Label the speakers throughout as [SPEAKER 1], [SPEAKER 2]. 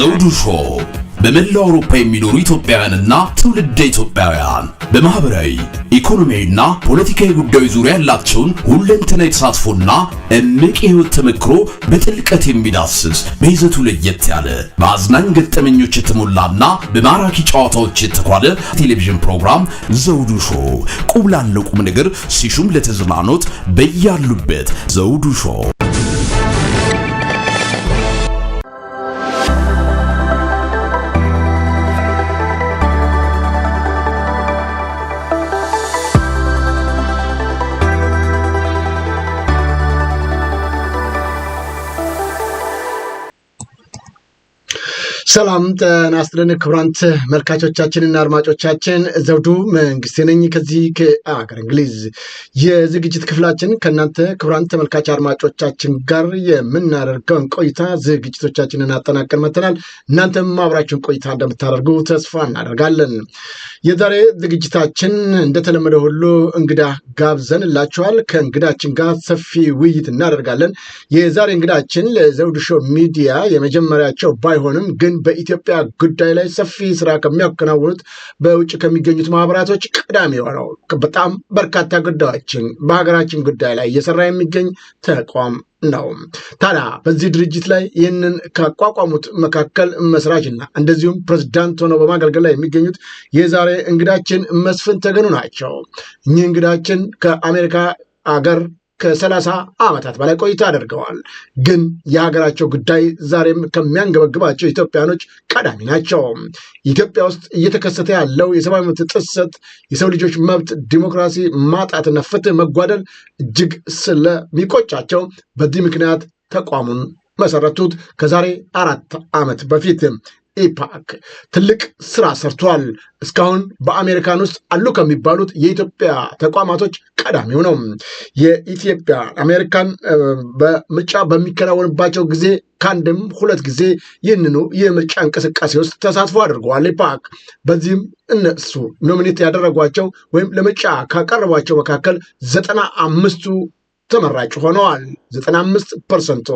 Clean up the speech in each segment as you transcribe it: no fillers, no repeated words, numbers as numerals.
[SPEAKER 1] ዘውዱ ሾው በመላው አውሮፓ የሚኖሩ ኢትዮጵያውያንና ትውልደ ኢትዮጵያውያን በማህበራዊ ኢኮኖሚያዊና ፖለቲካዊ ጉዳዮች ዙሪያ ያላቸውን ሁለንተናዊ ተሳትፎና እምቅ የህይወት ተመክሮ በጥልቀት የሚዳስስ በይዘቱ ለየት ያለ በአዝናኝ ገጠመኞች የተሞላና በማራኪ ጨዋታዎች የተኳለ ቴሌቪዥን ፕሮግራም ዘውዱ ሾው ቁም ላለው ቁም ነገር ሲሹም ለተዝናኖት በያሉበት ዘውዱ ሾው።
[SPEAKER 2] ሰላም ጤና ይስጥልን ክቡራን ተመልካቾቻችንና አድማጮቻችን ዘውዱ መንግስቴ ነኝ ከዚህ ከአገር እንግሊዝ የዝግጅት ክፍላችን ከናንተ ክቡራን ተመልካች አድማጮቻችን ጋር የምናደርገውን ቆይታ ዝግጅቶቻችንን አጠናቀን መተናል። እናንተም አብራችሁን ቆይታ እንደምታደርጉ ተስፋ እናደርጋለን። የዛሬ ዝግጅታችን እንደተለመደ ሁሉ እንግዳ ጋብዘንላችኋል። ከእንግዳችን ጋር ሰፊ ውይይት እናደርጋለን። የዛሬ እንግዳችን ለዘውዱ ሾው ሚዲያ የመጀመሪያቸው ባይሆንም ግን በኢትዮጵያ ጉዳይ ላይ ሰፊ ስራ ከሚያከናውኑት በውጭ ከሚገኙት ማህበራቶች ቀዳሚ የሆነው በጣም በርካታ ጉዳዮችን በሀገራችን ጉዳይ ላይ እየሰራ የሚገኝ ተቋም ነው። ታዲያ በዚህ ድርጅት ላይ ይህንን ካቋቋሙት መካከል መስራችና እንደዚሁም ፕሬዝዳንት ሆነው በማገልገል ላይ የሚገኙት የዛሬ እንግዳችን መስፍን ተገኑ ናቸው። እኚህ እንግዳችን ከአሜሪካ አገር ከ30 ዓመታት በላይ ቆይታ አድርገዋል። ግን የሀገራቸው ጉዳይ ዛሬም ከሚያንገበግባቸው ኢትዮጵያኖች ቀዳሚ ናቸው። ኢትዮጵያ ውስጥ እየተከሰተ ያለው የሰብአዊ መብት ጥሰት፣ የሰው ልጆች መብት ዲሞክራሲ ማጣትና ፍትህ መጓደል እጅግ ስለሚቆጫቸው በዚህ ምክንያት ተቋሙን መሰረቱት። ከዛሬ 4 ዓመት በፊት ኢፓክ ትልቅ ስራ ሰርቷል። እስካሁን በአሜሪካን ውስጥ አሉ ከሚባሉት የኢትዮጵያ ተቋማቶች ቀዳሚው ነው። የኢትዮጵያ አሜሪካን በምርጫ በሚከናወንባቸው ጊዜ ከአንድም 2 ጊዜ ይህንኑ የምርጫ እንቅስቃሴ ውስጥ ተሳትፎ አድርገዋል ኢፓክ። በዚህም እነሱ ኖሚኔት ያደረጓቸው ወይም ለምርጫ ካቀረቧቸው መካከል 95ቱ ተመራጭ ሆነዋል። 95%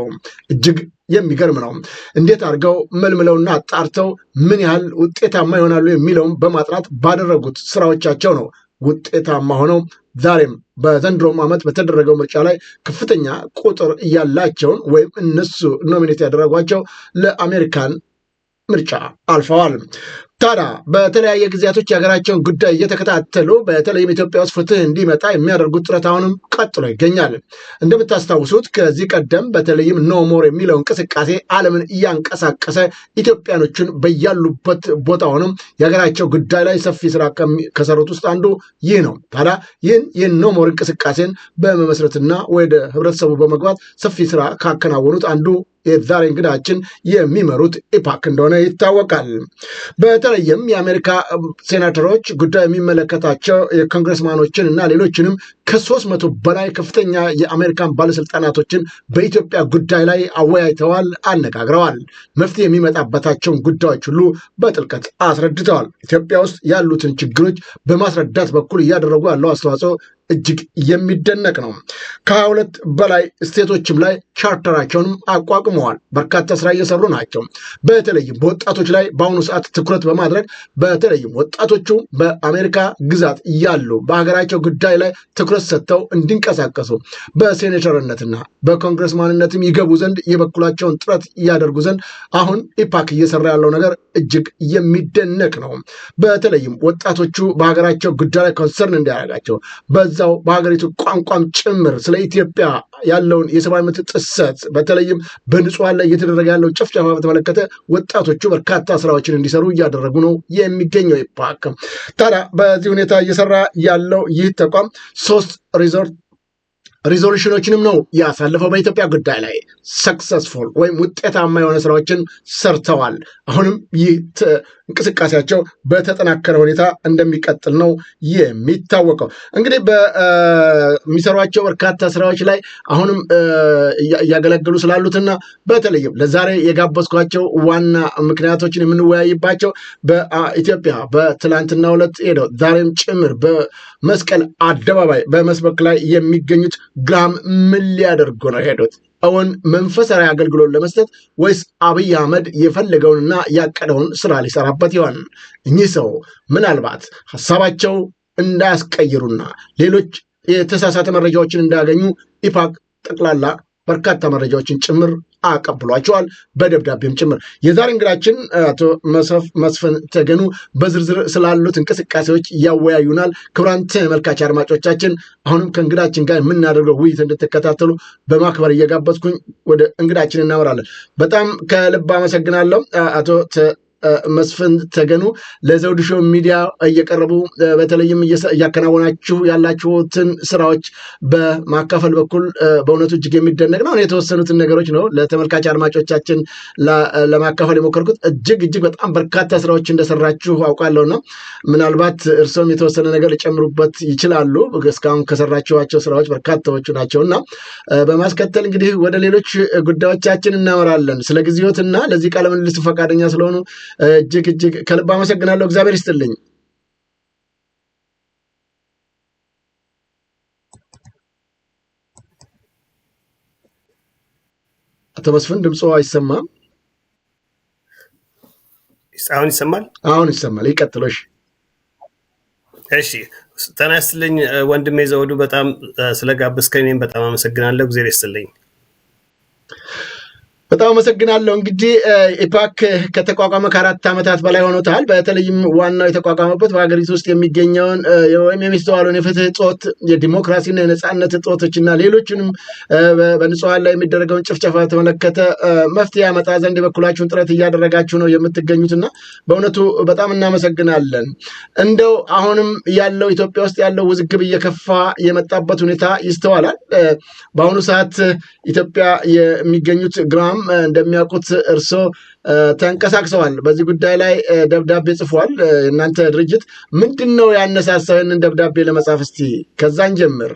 [SPEAKER 2] እጅግ የሚገርም ነው። እንዴት አድርገው መልምለውና አጣርተው ምን ያህል ውጤታማ ይሆናሉ የሚለውም በማጥናት ባደረጉት ስራዎቻቸው ነው ውጤታማ ሆነው ዛሬም በዘንድሮም ዓመት በተደረገው ምርጫ ላይ ከፍተኛ ቁጥር ያላቸውን ወይም እነሱ ኖሚኔት ያደረጓቸው ለአሜሪካን ምርጫ አልፈዋል። ታዲያ በተለያየ ጊዜያቶች የሀገራቸውን ጉዳይ እየተከታተሉ በተለይም ኢትዮጵያ ውስጥ ፍትህ እንዲመጣ የሚያደርጉት ጥረት አሁንም ቀጥሎ ይገኛል። እንደምታስታውሱት ከዚህ ቀደም በተለይም ኖ ሞር የሚለው እንቅስቃሴ ዓለምን እያንቀሳቀሰ ኢትዮጵያኖችን በያሉበት ቦታ ሆነው የሀገራቸው ጉዳይ ላይ ሰፊ ስራ ከሰሩት ውስጥ አንዱ ይህ ነው። ታዲያ ይህን ኖ ሞር እንቅስቃሴን በመመስረትና ወደ ህብረተሰቡ በመግባት ሰፊ ስራ ካከናወኑት አንዱ የዛሬ እንግዳችን የሚመሩት ኢፓክ እንደሆነ ይታወቃል። በተለይም የአሜሪካ ሴናተሮች ጉዳይ የሚመለከታቸው የኮንግረስማኖችን እና ሌሎችንም ከ300 በላይ ከፍተኛ የአሜሪካን ባለስልጣናቶችን በኢትዮጵያ ጉዳይ ላይ አወያይተዋል፣ አነጋግረዋል። መፍትሄ የሚመጣበታቸውን ጉዳዮች ሁሉ በጥልቀት አስረድተዋል። ኢትዮጵያ ውስጥ ያሉትን ችግሮች በማስረዳት በኩል እያደረጉ ያለው አስተዋጽኦ እጅግ የሚደነቅ ነው። ከ22 በላይ ስቴቶችም ላይ ቻርተራቸውንም አቋቁመዋል። በርካታ ስራ እየሰሩ ናቸው። በተለይም በወጣቶች ላይ በአሁኑ ሰዓት ትኩረት በማድረግ በተለይም ወጣቶቹ በአሜሪካ ግዛት እያሉ በሀገራቸው ጉዳይ ላይ ትኩረት ሰጥተው እንዲንቀሳቀሱ በሴኔተርነትና በኮንግረስማንነትም ይገቡ ዘንድ የበኩላቸውን ጥረት እያደርጉ ዘንድ አሁን ኢፓክ እየሰራ ያለው ነገር እጅግ የሚደነቅ ነው። በተለይም ወጣቶቹ በሀገራቸው ጉዳይ ላይ ኮንሰርን እንዲያደርጋቸው በዛው በሀገሪቱ ቋንቋም ጭምር ስለ ኢትዮጵያ ያለውን የሰብአዊ መብት ጥሰት በተለይም በንጹሃን ላይ እየተደረገ ያለው ጭፍጨፋ በተመለከተ ወጣቶቹ በርካታ ስራዎችን እንዲሰሩ እያደረጉ ነው የሚገኘው ኢፓክ። ታዲያ በዚህ ሁኔታ እየሰራ ያለው ይህ ተቋም 3 ሪዞሉሽኖችንም ነው ያሳለፈው። በኢትዮጵያ ጉዳይ ላይ ሰክሰስፉል ወይም ውጤታማ የሆነ ስራዎችን ሰርተዋል። አሁንም ይህ እንቅስቃሴያቸው በተጠናከረ ሁኔታ እንደሚቀጥል ነው የሚታወቀው። እንግዲህ በሚሰሯቸው በርካታ ስራዎች ላይ አሁንም እያገለገሉ ስላሉትና በተለይም ለዛሬ የጋበዝኳቸው ዋና ምክንያቶችን የምንወያይባቸው በኢትዮጵያ በትላንትናው ዕለት ሄደው ዛሬም ጭምር በመስቀል አደባባይ በመስበክ ላይ የሚገኙት ግራም ምን ሊያደርጉ ነው ሄዱት? እውን መንፈሳዊ አገልግሎት ለመስጠት ወይስ አብይ አህመድ የፈለገውንና ያቀደውን ስራ ሊሰራበት ይሆን? እኚህ ሰው ምናልባት ሀሳባቸው እንዳያስቀይሩና ሌሎች የተሳሳተ መረጃዎችን እንዳያገኙ ኢፓክ ጠቅላላ በርካታ መረጃዎችን ጭምር አቀብሏቸዋል፣ በደብዳቤም ጭምር። የዛሬ እንግዳችን አቶ መስፍን ተገኑ በዝርዝር ስላሉት እንቅስቃሴዎች ያወያዩናል። ክቡራን ተመልካች አድማጮቻችን አሁንም ከእንግዳችን ጋር የምናደርገው ውይይት እንድትከታተሉ በማክበር እየጋበዝኩኝ ወደ እንግዳችን እናመራለን። በጣም ከልብ አመሰግናለሁ አቶ መስፍን ተገኑ ለዘውዱ ሾው ሚዲያ እየቀረቡ በተለይም እያከናወናችሁ ያላችሁትን ስራዎች በማካፈል በኩል በእውነቱ እጅግ የሚደነቅ ነው። የተወሰኑትን ነገሮች ነው ለተመልካች አድማጮቻችን ለማካፈል የሞከርኩት። እጅግ በጣም በርካታ ስራዎች እንደሰራችሁ አውቃለሁና ምናልባት እርሶም የተወሰነ ነገር ሊጨምሩበት ይችላሉ። እስካሁን ከሰራችኋቸው ስራዎች በርካታዎቹ ናቸውና በማስከተል እንግዲህ ወደ ሌሎች ጉዳዮቻችን እናመራለን። ስለ ጊዜዎትና ለዚህ ቃለ ምልልስ ፈቃደኛ ስለሆኑ እጅግ ከልብ አመሰግናለሁ። እግዚአብሔር ይስጥልኝ። አቶ መስፍን ድምጾ አይሰማም?
[SPEAKER 3] አሁን ይሰማል?
[SPEAKER 2] አሁን ይሰማል። ይቀጥሎሽ።
[SPEAKER 3] እሺ፣ ጤና ይስጥልኝ ወንድሜ ዘውዱ፣ በጣም ስለጋበዝከኝ በጣም አመሰግናለሁ። እግዚአብሔር ይስጥልኝ።
[SPEAKER 2] በጣም አመሰግናለሁ። እንግዲህ ኢፓክ ከተቋቋመ ከ4 ዓመታት በላይ ሆኖታል። በተለይም ዋናው የተቋቋመበት በሀገሪቱ ውስጥ የሚገኘውን ወይም የሚስተዋለውን የፍትህ እጦት፣ የዲሞክራሲና የነፃነት እጦቶችና ሌሎችንም በንጹሐን ላይ የሚደረገውን ጭፍጨፋ የተመለከተ መፍትሄ ያመጣ ዘንድ የበኩላችሁን ጥረት እያደረጋችሁ ነው የምትገኙትና በእውነቱ በጣም እናመሰግናለን። እንደው አሁንም ያለው ኢትዮጵያ ውስጥ ያለው ውዝግብ እየከፋ የመጣበት ሁኔታ ይስተዋላል። በአሁኑ ሰዓት ኢትዮጵያ የሚገኙት ግራም እንደሚያውቁት እርሶ ተንቀሳቅሰዋል። በዚህ ጉዳይ ላይ ደብዳቤ ጽፏል። እናንተ ድርጅት ምንድን ነው ያነሳሳው ይህንን ደብዳቤ ለመጻፍ? እስቲ ከዛን ጀምር።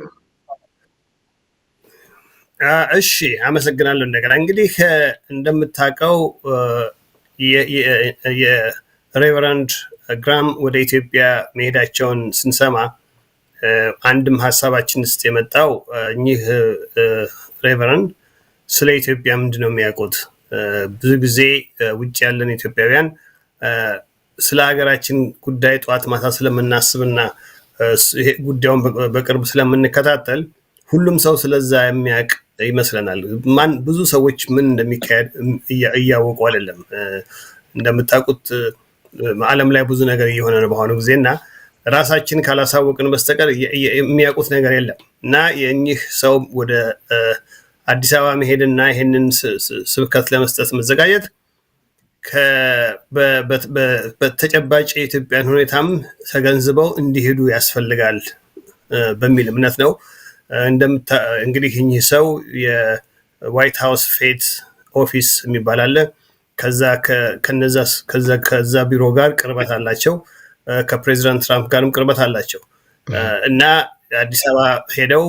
[SPEAKER 3] እሺ፣ አመሰግናለሁ። እንደገና እንግዲህ እንደምታውቀው የሬቨረንድ ግራም ወደ ኢትዮጵያ መሄዳቸውን ስንሰማ አንድም ሀሳባችን ውስጥ የመጣው እኚህ ሬቨረንድ ስለ ኢትዮጵያ ምንድን ነው የሚያውቁት? ብዙ ጊዜ ውጭ ያለን ኢትዮጵያውያን ስለ ሀገራችን ጉዳይ ጠዋት ማታ ስለምናስብና ጉዳዩን በቅርብ ስለምንከታተል ሁሉም ሰው ስለዛ የሚያውቅ ይመስለናል። ብዙ ሰዎች ምን እንደሚካሄድ እያወቁ አይደለም። እንደምታውቁት ዓለም ላይ ብዙ ነገር እየሆነ ነው በአሁኑ ጊዜ እና ራሳችን ካላሳወቅን በስተቀር የሚያውቁት ነገር የለም እና የእኚህ ሰው ወደ አዲስ አበባ መሄድና ይህንን ስብከት ለመስጠት መዘጋጀት በተጨባጭ የኢትዮጵያን ሁኔታም ተገንዝበው እንዲሄዱ ያስፈልጋል በሚል እምነት ነው። እንግዲህ እኚህ ሰው የዋይት ሃውስ ፌት ኦፊስ የሚባል አለ። ከዛ ቢሮ ጋር ቅርበት አላቸው። ከፕሬዚዳንት ትራምፕ ጋርም ቅርበት አላቸው እና አዲስ አበባ ሄደው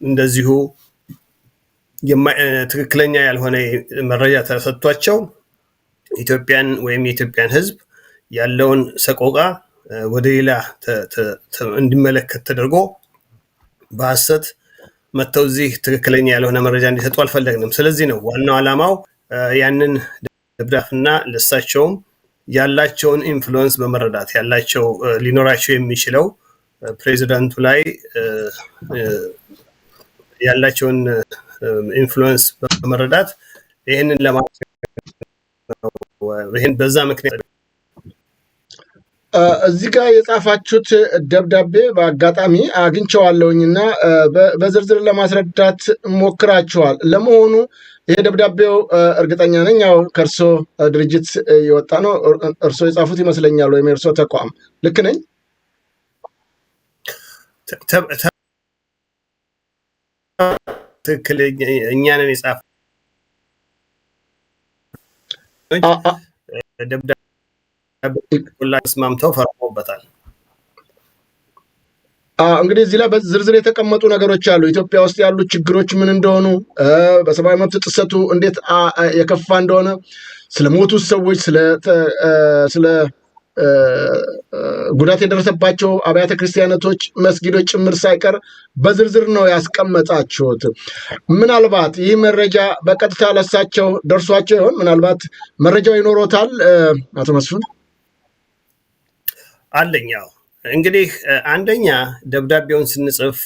[SPEAKER 3] እንደዚሁ ትክክለኛ ያልሆነ መረጃ ተሰጥቷቸው ኢትዮጵያን ወይም የኢትዮጵያን ሕዝብ ያለውን ሰቆቃ ወደ ሌላ እንዲመለከት ተደርጎ በሐሰት መተው እዚህ ትክክለኛ ያልሆነ መረጃ እንዲሰጡ አልፈለግንም። ስለዚህ ነው ዋናው ዓላማው ያንን ደብዳቤና ለሳቸውም ያላቸውን ኢንፍሉዌንስ በመረዳት ያላቸው ሊኖራቸው የሚችለው ፕሬዚዳንቱ ላይ ያላቸውን ኢንፍሉዌንስ በመረዳት ይህንን ለማድረግ ይህን በዛ ምክንያት
[SPEAKER 2] እዚህ ጋር የጻፋችሁት ደብዳቤ በአጋጣሚ አግኝቼዋለሁኝና በዝርዝር ለማስረዳት ሞክራችኋል። ለመሆኑ ይሄ ደብዳቤው እርግጠኛ ነኝ ያው ከእርሶ ድርጅት የወጣ ነው፣ እርሶ የጻፉት ይመስለኛል፣ ወይም የእርሶ ተቋም። ልክ ነኝ?
[SPEAKER 3] ትክክል። እኛንን የጻፍ ደብዳቤ ተስማምተው ፈርመውበታል።
[SPEAKER 2] እንግዲህ እዚህ ላይ በዝርዝር የተቀመጡ ነገሮች አሉ። ኢትዮጵያ ውስጥ ያሉ ችግሮች ምን እንደሆኑ፣ በሰብአዊ መብት ጥሰቱ እንዴት የከፋ እንደሆነ፣ ስለሞቱ ሰዎች፣ ስለ ጉዳት የደረሰባቸው አብያተ ክርስቲያናቶች፣ መስጊዶች ጭምር ሳይቀር በዝርዝር ነው ያስቀመጣችሁት። ምናልባት ይህ መረጃ በቀጥታ ለሳቸው ደርሷቸው ይሆን? ምናልባት መረጃው ይኖሮታል አቶ መስፍን?
[SPEAKER 3] አለኛው እንግዲህ አንደኛ ደብዳቤውን ስንጽፍ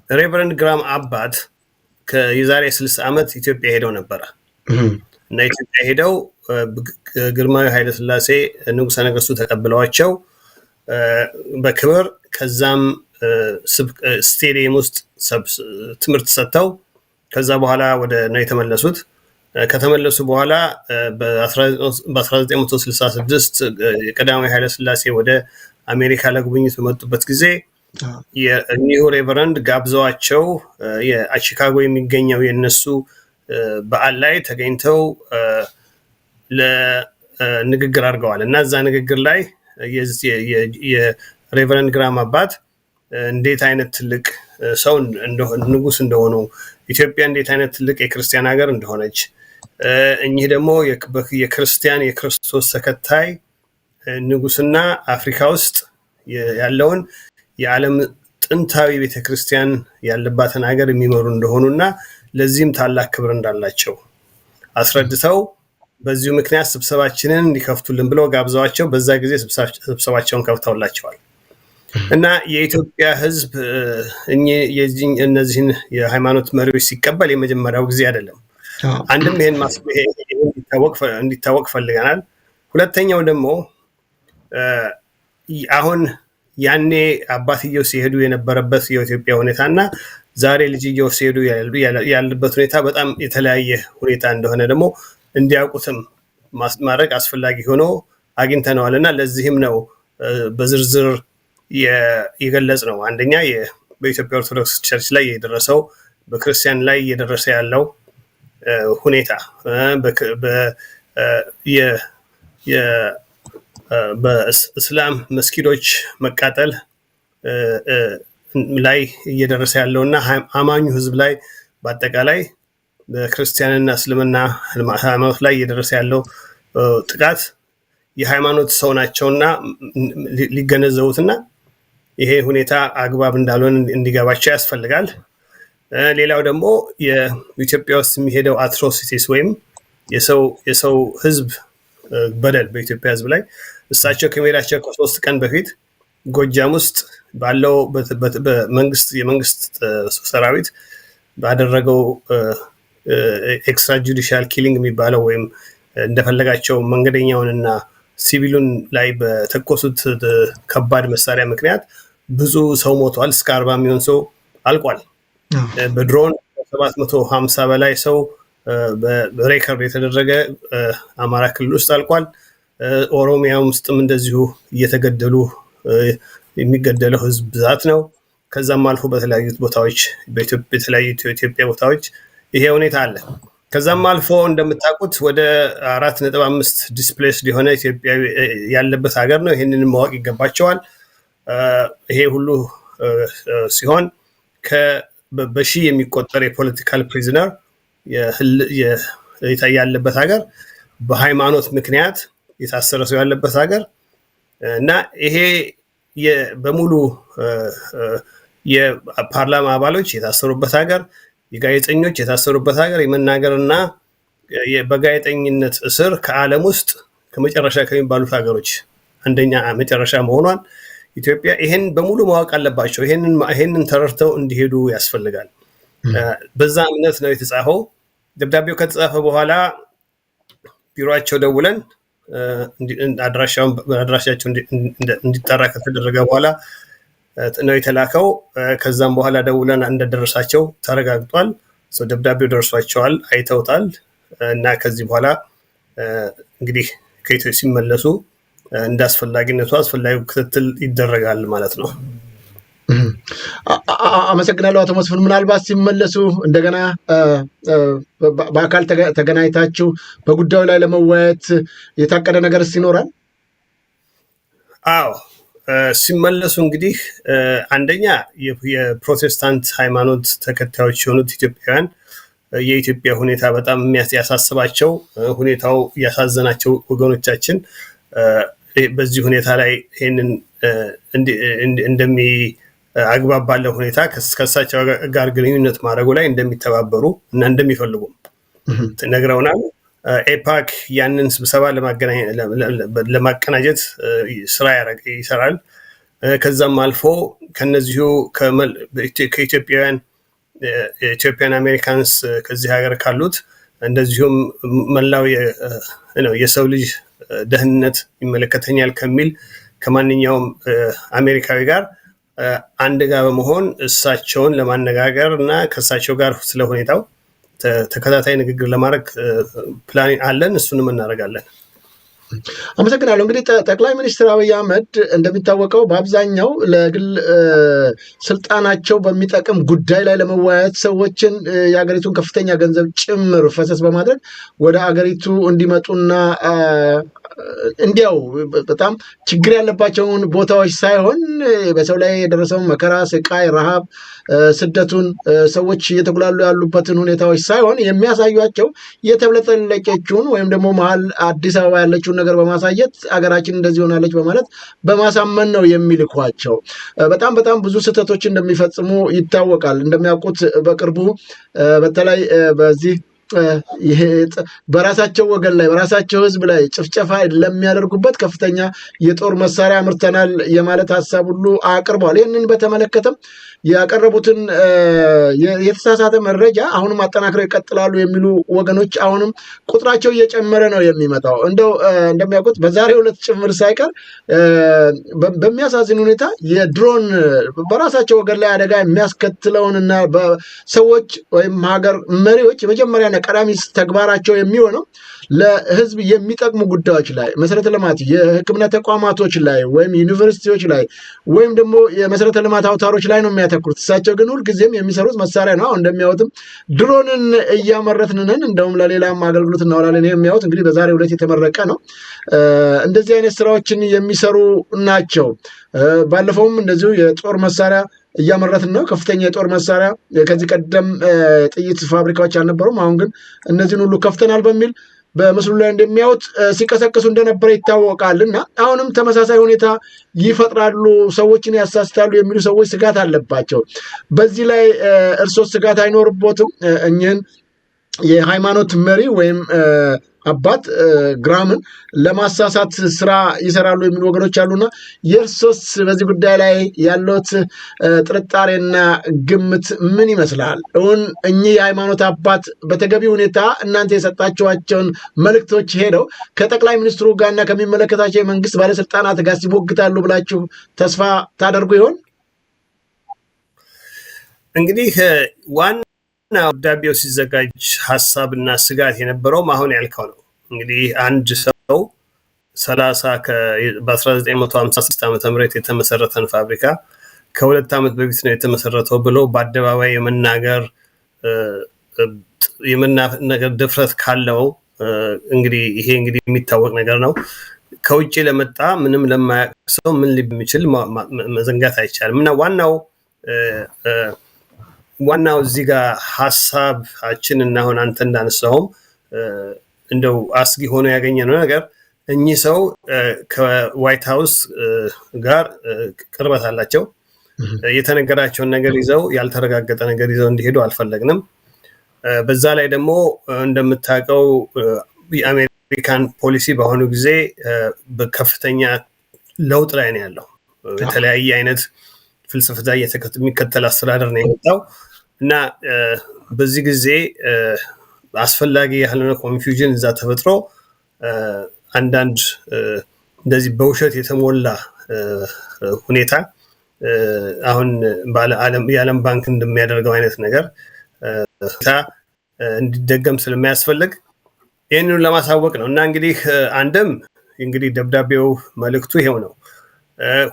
[SPEAKER 3] የሬቨረንድ ግራም አባት የዛሬ 60 ዓመት ኢትዮጵያ ሄደው ነበረ እና ኢትዮጵያ ሄደው ግርማዊ ኃይለ ሥላሴ ንጉሠ ነገሥቱ ተቀብለዋቸው በክብር ከዛም ስቴዲየም ውስጥ ትምህርት ሰጥተው ከዛ በኋላ ወደ ነው የተመለሱት። ከተመለሱ በኋላ በ1966 ቀዳማዊ ኃይለ ሥላሴ ወደ አሜሪካ ለጉብኝት በመጡበት ጊዜ የኒው ሬቨረንድ ጋብዘዋቸው የቺካጎ የሚገኘው የነሱ በዓል ላይ ተገኝተው ለንግግር አድርገዋል እና እዛ ንግግር ላይ የሬቨረንድ ግራም አባት እንዴት አይነት ትልቅ ሰው ንጉስ እንደሆኑ፣ ኢትዮጵያ እንዴት አይነት ትልቅ የክርስቲያን ሀገር እንደሆነች፣ እኚህ ደግሞ የክርስቲያን የክርስቶስ ተከታይ ንጉስና አፍሪካ ውስጥ ያለውን የዓለም ጥንታዊ ቤተክርስቲያን ያለባትን ሀገር የሚመሩ እንደሆኑና ለዚህም ታላቅ ክብር እንዳላቸው አስረድተው በዚሁ ምክንያት ስብሰባችንን እንዲከፍቱልን ብለው ጋብዘዋቸው በዛ ጊዜ ስብሰባቸውን ከፍተውላቸዋል። እና የኢትዮጵያ ሕዝብ እነዚህን የሃይማኖት መሪዎች ሲቀበል የመጀመሪያው ጊዜ አይደለም። አንድም ይሄን እንዲታወቅ ፈልገናል። ሁለተኛው ደግሞ አሁን ያኔ አባትየው ሲሄዱ የነበረበት የኢትዮጵያ ሁኔታና ዛሬ ልጅየው ሲሄዱ ያለበት ሁኔታ በጣም የተለያየ ሁኔታ እንደሆነ ደግሞ እንዲያውቁትም ማድረግ አስፈላጊ ሆኖ አግኝተነዋል እና ለዚህም ነው በዝርዝር የገለጽ ነው። አንደኛ በኢትዮጵያ ኦርቶዶክስ ቸርች ላይ የደረሰው በክርስቲያን ላይ እየደረሰ ያለው ሁኔታ በእስላም መስጊዶች መቃጠል ላይ እየደረሰ ያለውና አማኙ ህዝብ ላይ በአጠቃላይ በክርስቲያንና እስልምና ሃይማኖት ላይ እየደረሰ ያለው ጥቃት የሃይማኖት ሰው ናቸውና ሊገነዘቡትና ይሄ ሁኔታ አግባብ እንዳልሆነ እንዲገባቸው ያስፈልጋል። ሌላው ደግሞ የኢትዮጵያ ውስጥ የሚሄደው አትሮሲቲስ ወይም የሰው ህዝብ በደል በኢትዮጵያ ህዝብ ላይ እሳቸው ከመሄዳቸው ከ3 ቀን በፊት ጎጃም ውስጥ ባለው የመንግስት ሰራዊት ባደረገው ኤክስትራ ጁዲሻል ኪሊንግ የሚባለው ወይም እንደፈለጋቸው መንገደኛውንና ሲቪሉን ላይ በተኮሱት ከባድ መሳሪያ ምክንያት ብዙ ሰው ሞቷል። እስከ 40 የሚሆን ሰው አልቋል። በድሮን 750 በላይ ሰው በሬከርድ የተደረገ አማራ ክልል ውስጥ አልቋል። ኦሮሚያ ውስጥም እንደዚሁ እየተገደሉ የሚገደለው ህዝብ ብዛት ነው። ከዛም አልፎ በተለያዩ ቦታዎች በተለያዩ ኢትዮጵያ ቦታዎች ይሄ ሁኔታ አለ። ከዛም አልፎ እንደምታውቁት ወደ 4.5 ዲስፕሌስድ የሆነ ኢትዮጵያ ያለበት ሀገር ነው። ይሄንን ማወቅ ይገባቸዋል። ይሄ ሁሉ ሲሆን በሺህ የሚቆጠር የፖለቲካል ፕሪዝነር ያለበት ሀገር፣ በሃይማኖት ምክንያት የታሰረ ሰው ያለበት ሀገር እና ይሄ በሙሉ የፓርላማ አባሎች የታሰሩበት ሀገር፣ የጋዜጠኞች የታሰሩበት ሀገር፣ የመናገርና በጋዜጠኝነት እስር ከዓለም ውስጥ ከመጨረሻ ከሚባሉት ሀገሮች አንደኛ መጨረሻ መሆኗን ኢትዮጵያ ይሄን በሙሉ ማወቅ አለባቸው። ይሄንን ተረድተው እንዲሄዱ ያስፈልጋል። በዛ እምነት ነው የተጻፈው። ደብዳቤው ከተጻፈ በኋላ ቢሮአቸው ደውለን አድራሻቸው እንዲጠራ ከተደረገ በኋላ ነው የተላከው። ከዛም በኋላ ደውለን እንደደረሳቸው ተረጋግጧል። ደብዳቤው ደርሷቸዋል፣ አይተውታል እና ከዚህ በኋላ እንግዲህ ከኢትዮጵያ ሲመለሱ እንደ አስፈላጊነቱ አስፈላጊው ክትትል ይደረጋል ማለት ነው።
[SPEAKER 2] አመሰግናለሁ አቶ መስፍን። ምናልባት ሲመለሱ እንደገና በአካል ተገናኝታችሁ በጉዳዩ ላይ ለመወያየት የታቀደ ነገር ይኖራል?
[SPEAKER 3] አዎ፣ ሲመለሱ እንግዲህ አንደኛ የፕሮቴስታንት ሃይማኖት ተከታዮች የሆኑት ኢትዮጵያውያን የኢትዮጵያ ሁኔታ በጣም ያሳስባቸው ሁኔታው ያሳዘናቸው ወገኖቻችን በዚህ ሁኔታ ላይ ይሄንን እንደሚ አግባብ ባለው ሁኔታ ከሳቸው ጋር ግንኙነት ማድረጉ ላይ እንደሚተባበሩ እና እንደሚፈልጉም ነግረውናል። ኤፓክ ያንን ስብሰባ ለማቀናጀት ስራ ይሰራል። ከዛም አልፎ ከነዚሁ ከኢትዮጵያን አሜሪካንስ ከዚህ ሀገር ካሉት እንደዚሁም መላው የሰው ልጅ ደህንነት ይመለከተኛል ከሚል ከማንኛውም አሜሪካዊ ጋር አንድ ጋር በመሆን እሳቸውን ለማነጋገር እና ከእሳቸው ጋር ስለ ሁኔታው ተከታታይ ንግግር ለማድረግ ፕላን አለን። እሱንም እናደርጋለን።
[SPEAKER 2] አመሰግናለሁ። እንግዲህ ጠቅላይ ሚኒስትር አብይ አህመድ እንደሚታወቀው በአብዛኛው ለግል ስልጣናቸው በሚጠቅም ጉዳይ ላይ ለመወያየት ሰዎችን የሀገሪቱን ከፍተኛ ገንዘብ ጭምር ፈሰስ በማድረግ ወደ አገሪቱ እንዲመጡና እንዲያው በጣም ችግር ያለባቸውን ቦታዎች ሳይሆን በሰው ላይ የደረሰውን መከራ፣ ስቃይ፣ ረሃብ፣ ስደቱን ሰዎች እየተጉላሉ ያሉበትን ሁኔታዎች ሳይሆን የሚያሳዩቸው የተብለጠለቀችውን ወይም ደግሞ መሀል አዲስ አበባ ያለችውን ነገር በማሳየት አገራችን እንደዚህ ሆናለች በማለት በማሳመን ነው የሚልኳቸው። በጣም ብዙ ስህተቶች እንደሚፈጽሙ ይታወቃል። እንደሚያውቁት በቅርቡ በተለይ በዚህ ይሄ በራሳቸው ወገን ላይ በራሳቸው ህዝብ ላይ ጭፍጨፋ ለሚያደርጉበት ከፍተኛ የጦር መሳሪያ አምርተናል የማለት ሐሳብ ሁሉ አቅርቧል። ይህንን በተመለከተም ያቀረቡትን የተሳሳተ መረጃ አሁንም አጠናክረው ይቀጥላሉ የሚሉ ወገኖች አሁንም ቁጥራቸው እየጨመረ ነው የሚመጣው። እንደሚያውቁት በዛሬው ዕለት ጭምር ሳይቀር በሚያሳዝን ሁኔታ የድሮን በራሳቸው ወገን ላይ አደጋ የሚያስከትለውንና በሰዎች ወይም ሀገር መሪዎች የመጀመሪያ ቀዳሚ ተግባራቸው የሚሆነው ለህዝብ የሚጠቅሙ ጉዳዮች ላይ መሰረተ ልማት የሕክምና ተቋማቶች ላይ ወይም ዩኒቨርሲቲዎች ላይ ወይም ደግሞ የመሰረተ ልማት አውታሮች ላይ ነው የሚያተኩሩት። እሳቸው ግን ሁልጊዜም የሚሰሩት መሳሪያ ነው። እንደሚያዩትም ድሮንን እያመረትን ነን፣ እንደውም ለሌላም አገልግሎት እናውላለን። የሚያዩት እንግዲህ በዛሬው ዕለት የተመረቀ ነው። እንደዚህ አይነት ስራዎችን የሚሰሩ ናቸው። ባለፈውም እንደዚሁ የጦር መሳሪያ እያመረትን ነው። ከፍተኛ የጦር መሳሪያ ከዚህ ቀደም ጥይት ፋብሪካዎች አልነበሩም። አሁን ግን እነዚህን ሁሉ ከፍተናል በሚል በምስሉ ላይ እንደሚያዩት ሲቀሰቅሱ እንደነበረ ይታወቃል። እና አሁንም ተመሳሳይ ሁኔታ ይፈጥራሉ፣ ሰዎችን ያሳስታሉ የሚሉ ሰዎች ስጋት አለባቸው። በዚህ ላይ እርሶስ ስጋት አይኖርቦትም? እኚህን የሃይማኖት መሪ ወይም አባት ግራምን ለማሳሳት ስራ ይሰራሉ የሚሉ ወገኖች አሉና የእርሶስ በዚህ ጉዳይ ላይ ያሉት ጥርጣሬና ግምት ምን ይመስላል? እውን እኚህ የሃይማኖት አባት በተገቢ ሁኔታ እናንተ የሰጣችኋቸውን መልእክቶች ሄደው ከጠቅላይ ሚኒስትሩ ጋርና ከሚመለከታቸው የመንግስት ባለስልጣናት ጋር ሲሞግታሉ ብላችሁ ተስፋ ታደርጉ ይሆን?
[SPEAKER 3] እንግዲህ ዋና ደብዳቤው ሲዘጋጅ ሀሳብና ስጋት የነበረውም አሁን ያልከው ነው። እንግዲህ አንድ ሰው በ1956 ዓ.ም የተመሰረተን ፋብሪካ ከ2 ዓመት በፊት ነው የተመሰረተው ብሎ በአደባባይ የመናገር ድፍረት ካለው እንግዲህ ይሄ እንግዲህ የሚታወቅ ነገር ነው። ከውጭ ለመጣ ምንም ለማያውቅ ሰው ምን ሊሚችል መዘንጋት አይቻልም። እና ዋናው እዚህ ጋር ሀሳባችን እና አሁን አንተ እንዳነሳውም እንደው አስጊ ሆኖ ያገኘነው ነገር እኚህ ሰው ከዋይት ሃውስ ጋር ቅርበት አላቸው። የተነገራቸውን ነገር ይዘው ያልተረጋገጠ ነገር ይዘው እንዲሄዱ አልፈለግንም። በዛ ላይ ደግሞ እንደምታውቀው የአሜሪካን ፖሊሲ በአሁኑ ጊዜ በከፍተኛ ለውጥ ላይ ነው ያለው። የተለያየ አይነት ፍልስፍና የሚከተል አስተዳደር ነው የመጣው እና በዚህ ጊዜ አስፈላጊ ያልሆነ ኮንፊውዥን እዛ ተፈጥሮ አንዳንድ እንደዚህ በውሸት የተሞላ ሁኔታ አሁን የዓለም ባንክ እንደሚያደርገው አይነት ነገር እንዲደገም ስለሚያስፈልግ ይህንን ለማሳወቅ ነው። እና እንግዲህ አንድም እንግዲህ ደብዳቤው መልእክቱ ይሄው ነው።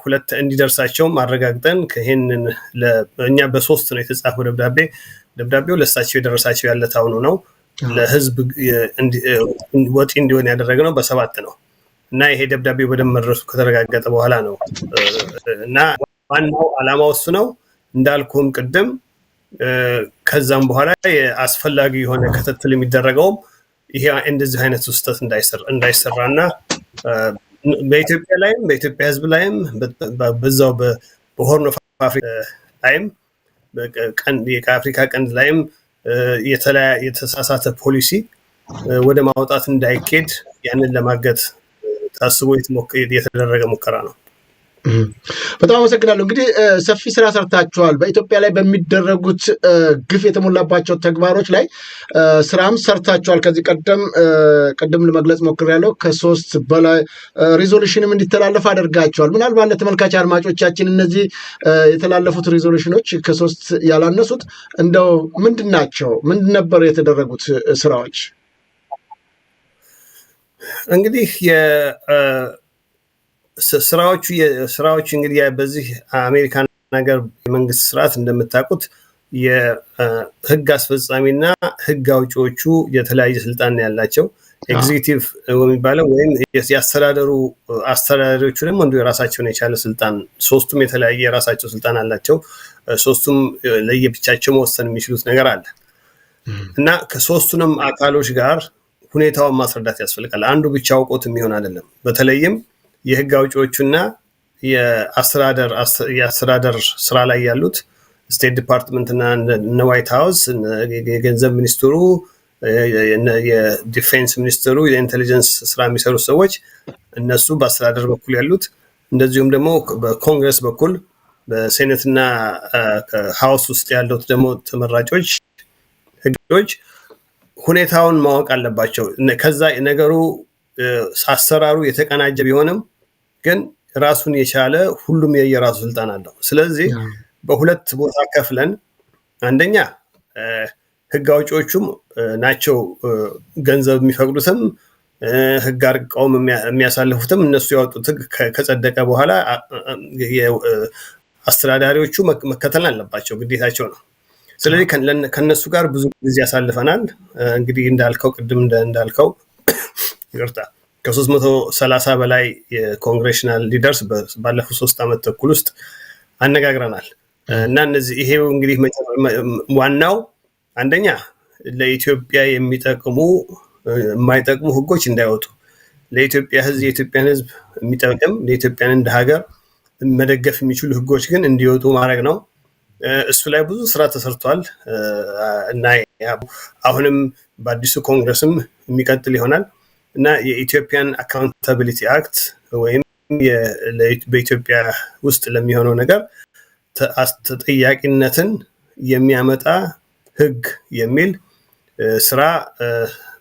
[SPEAKER 3] ሁለት እንዲደርሳቸውም አረጋግጠን ከይሄንን ለኛ በ3 ነው የተጻፈው ደብዳቤው ለሳቸው የደረሳቸው ያለታውኑ ነው። ለህዝብ ወጪ እንዲሆን ያደረግነው በ7 ነው። እና ይሄ ደብዳቤው በደንብ መድረሱ ከተረጋገጠ በኋላ ነው። እና ዋናው ዓላማው እሱ ነው። እንዳልኩም ቅድም ከዛም በኋላ አስፈላጊ የሆነ ክትትል የሚደረገው ይሄ እንደዚህ አይነት ውስጠት እንዳይሰራና በኢትዮጵያ ላይም በኢትዮጵያ ህዝብ ላይም በዛው በሆርን ኦፍ አፍሪካ ላይም የአፍሪካ ቀንድ ላይም የተሳሳተ ፖሊሲ ወደ ማውጣት እንዳይኬድ ያንን ለማገት ታስቦ የተደረገ ሙከራ ነው።
[SPEAKER 2] በጣም አመሰግናለሁ። እንግዲህ ሰፊ ስራ ሰርታችኋል። በኢትዮጵያ ላይ በሚደረጉት ግፍ የተሞላባቸው ተግባሮች ላይ ስራም ሰርታችኋል። ከዚህ ቀደም ለመግለጽ ሞክሬያለሁ። ከ3 በላይ ሪዞሉሽንም እንዲተላለፍ አድርጋችኋል። ምናልባት ለተመልካች አድማጮቻችን እነዚህ የተላለፉት ሪዞሉሽኖች ከ3 ያላነሱት እንደው ምንድን ናቸው? ምንድን ነበር የተደረጉት ስራዎች?
[SPEAKER 3] እንግዲህ ስራዎቹ እንግዲህ በዚህ አሜሪካን ነገር የመንግስት ስርዓት እንደምታውቁት የህግ አስፈጻሚና ህግ አውጪዎቹ የተለያየ ስልጣን ያላቸው ኤግዚኪቲቭ የሚባለው ወይም አስተዳዳሪዎቹ ደግሞ እንዲሁ የራሳቸውን የቻለ ስልጣን፣ ሶስቱም የተለያየ የራሳቸው ስልጣን አላቸው። ሶስቱም ለየብቻቸው መወሰን የሚችሉት ነገር አለ እና ከሶስቱንም አካሎች ጋር ሁኔታውን ማስረዳት ያስፈልጋል። አንዱ ብቻ አውቆት የሚሆን አይደለም። በተለይም የህግ አውጪዎቹና የአስተዳደር ስራ ላይ ያሉት ስቴት ዲፓርትመንት እና ዋይት ሃውስ፣ የገንዘብ ሚኒስትሩ፣ የዲፌንስ ሚኒስትሩ፣ የኢንቴሊጀንስ ስራ የሚሰሩ ሰዎች እነሱ በአስተዳደር በኩል ያሉት፣ እንደዚሁም ደግሞ በኮንግረስ በኩል በሴኔትና ሃውስ ውስጥ ያሉት ደግሞ ተመራጮች ህጎች ሁኔታውን ማወቅ አለባቸው። ከዛ ነገሩ አሰራሩ የተቀናጀ ቢሆንም ግን ራሱን የቻለ ሁሉም የየራሱ ስልጣን አለው። ስለዚህ በሁለት ቦታ ከፍለን አንደኛ ህግ አውጪዎቹም ናቸው ገንዘብ የሚፈቅዱትም ህግ አርቀውም የሚያሳልፉትም እነሱ ያወጡት ህግ ከጸደቀ በኋላ አስተዳዳሪዎቹ መከተል አለባቸው፣ ግዴታቸው ነው። ስለዚህ ከነሱ ጋር ብዙ ጊዜ ያሳልፈናል። እንግዲህ ቅድም እንዳልከው ይቅርታ ከ330 በላይ የኮንግሬሽናል ሊደርስ ባለፉት 3 ዓመት ተኩል ውስጥ አነጋግረናል እና ይሄው እንግዲህ ዋናው አንደኛ ለኢትዮጵያ የማይጠቅሙ ህጎች እንዳይወጡ፣ ለኢትዮጵያ ህዝብ የኢትዮጵያን ህዝብ የሚጠቅም ለኢትዮጵያን እንደ ሀገር መደገፍ የሚችሉ ህጎች ግን እንዲወጡ ማድረግ ነው። እሱ ላይ ብዙ ስራ ተሰርቷል እና አሁንም በአዲሱ ኮንግረስም የሚቀጥል ይሆናል እና የኢትዮጵያን አካውንታቢሊቲ አክት ወይም በኢትዮጵያ ውስጥ ለሚሆነው ነገር ተጠያቂነትን የሚያመጣ ህግ የሚል ስራ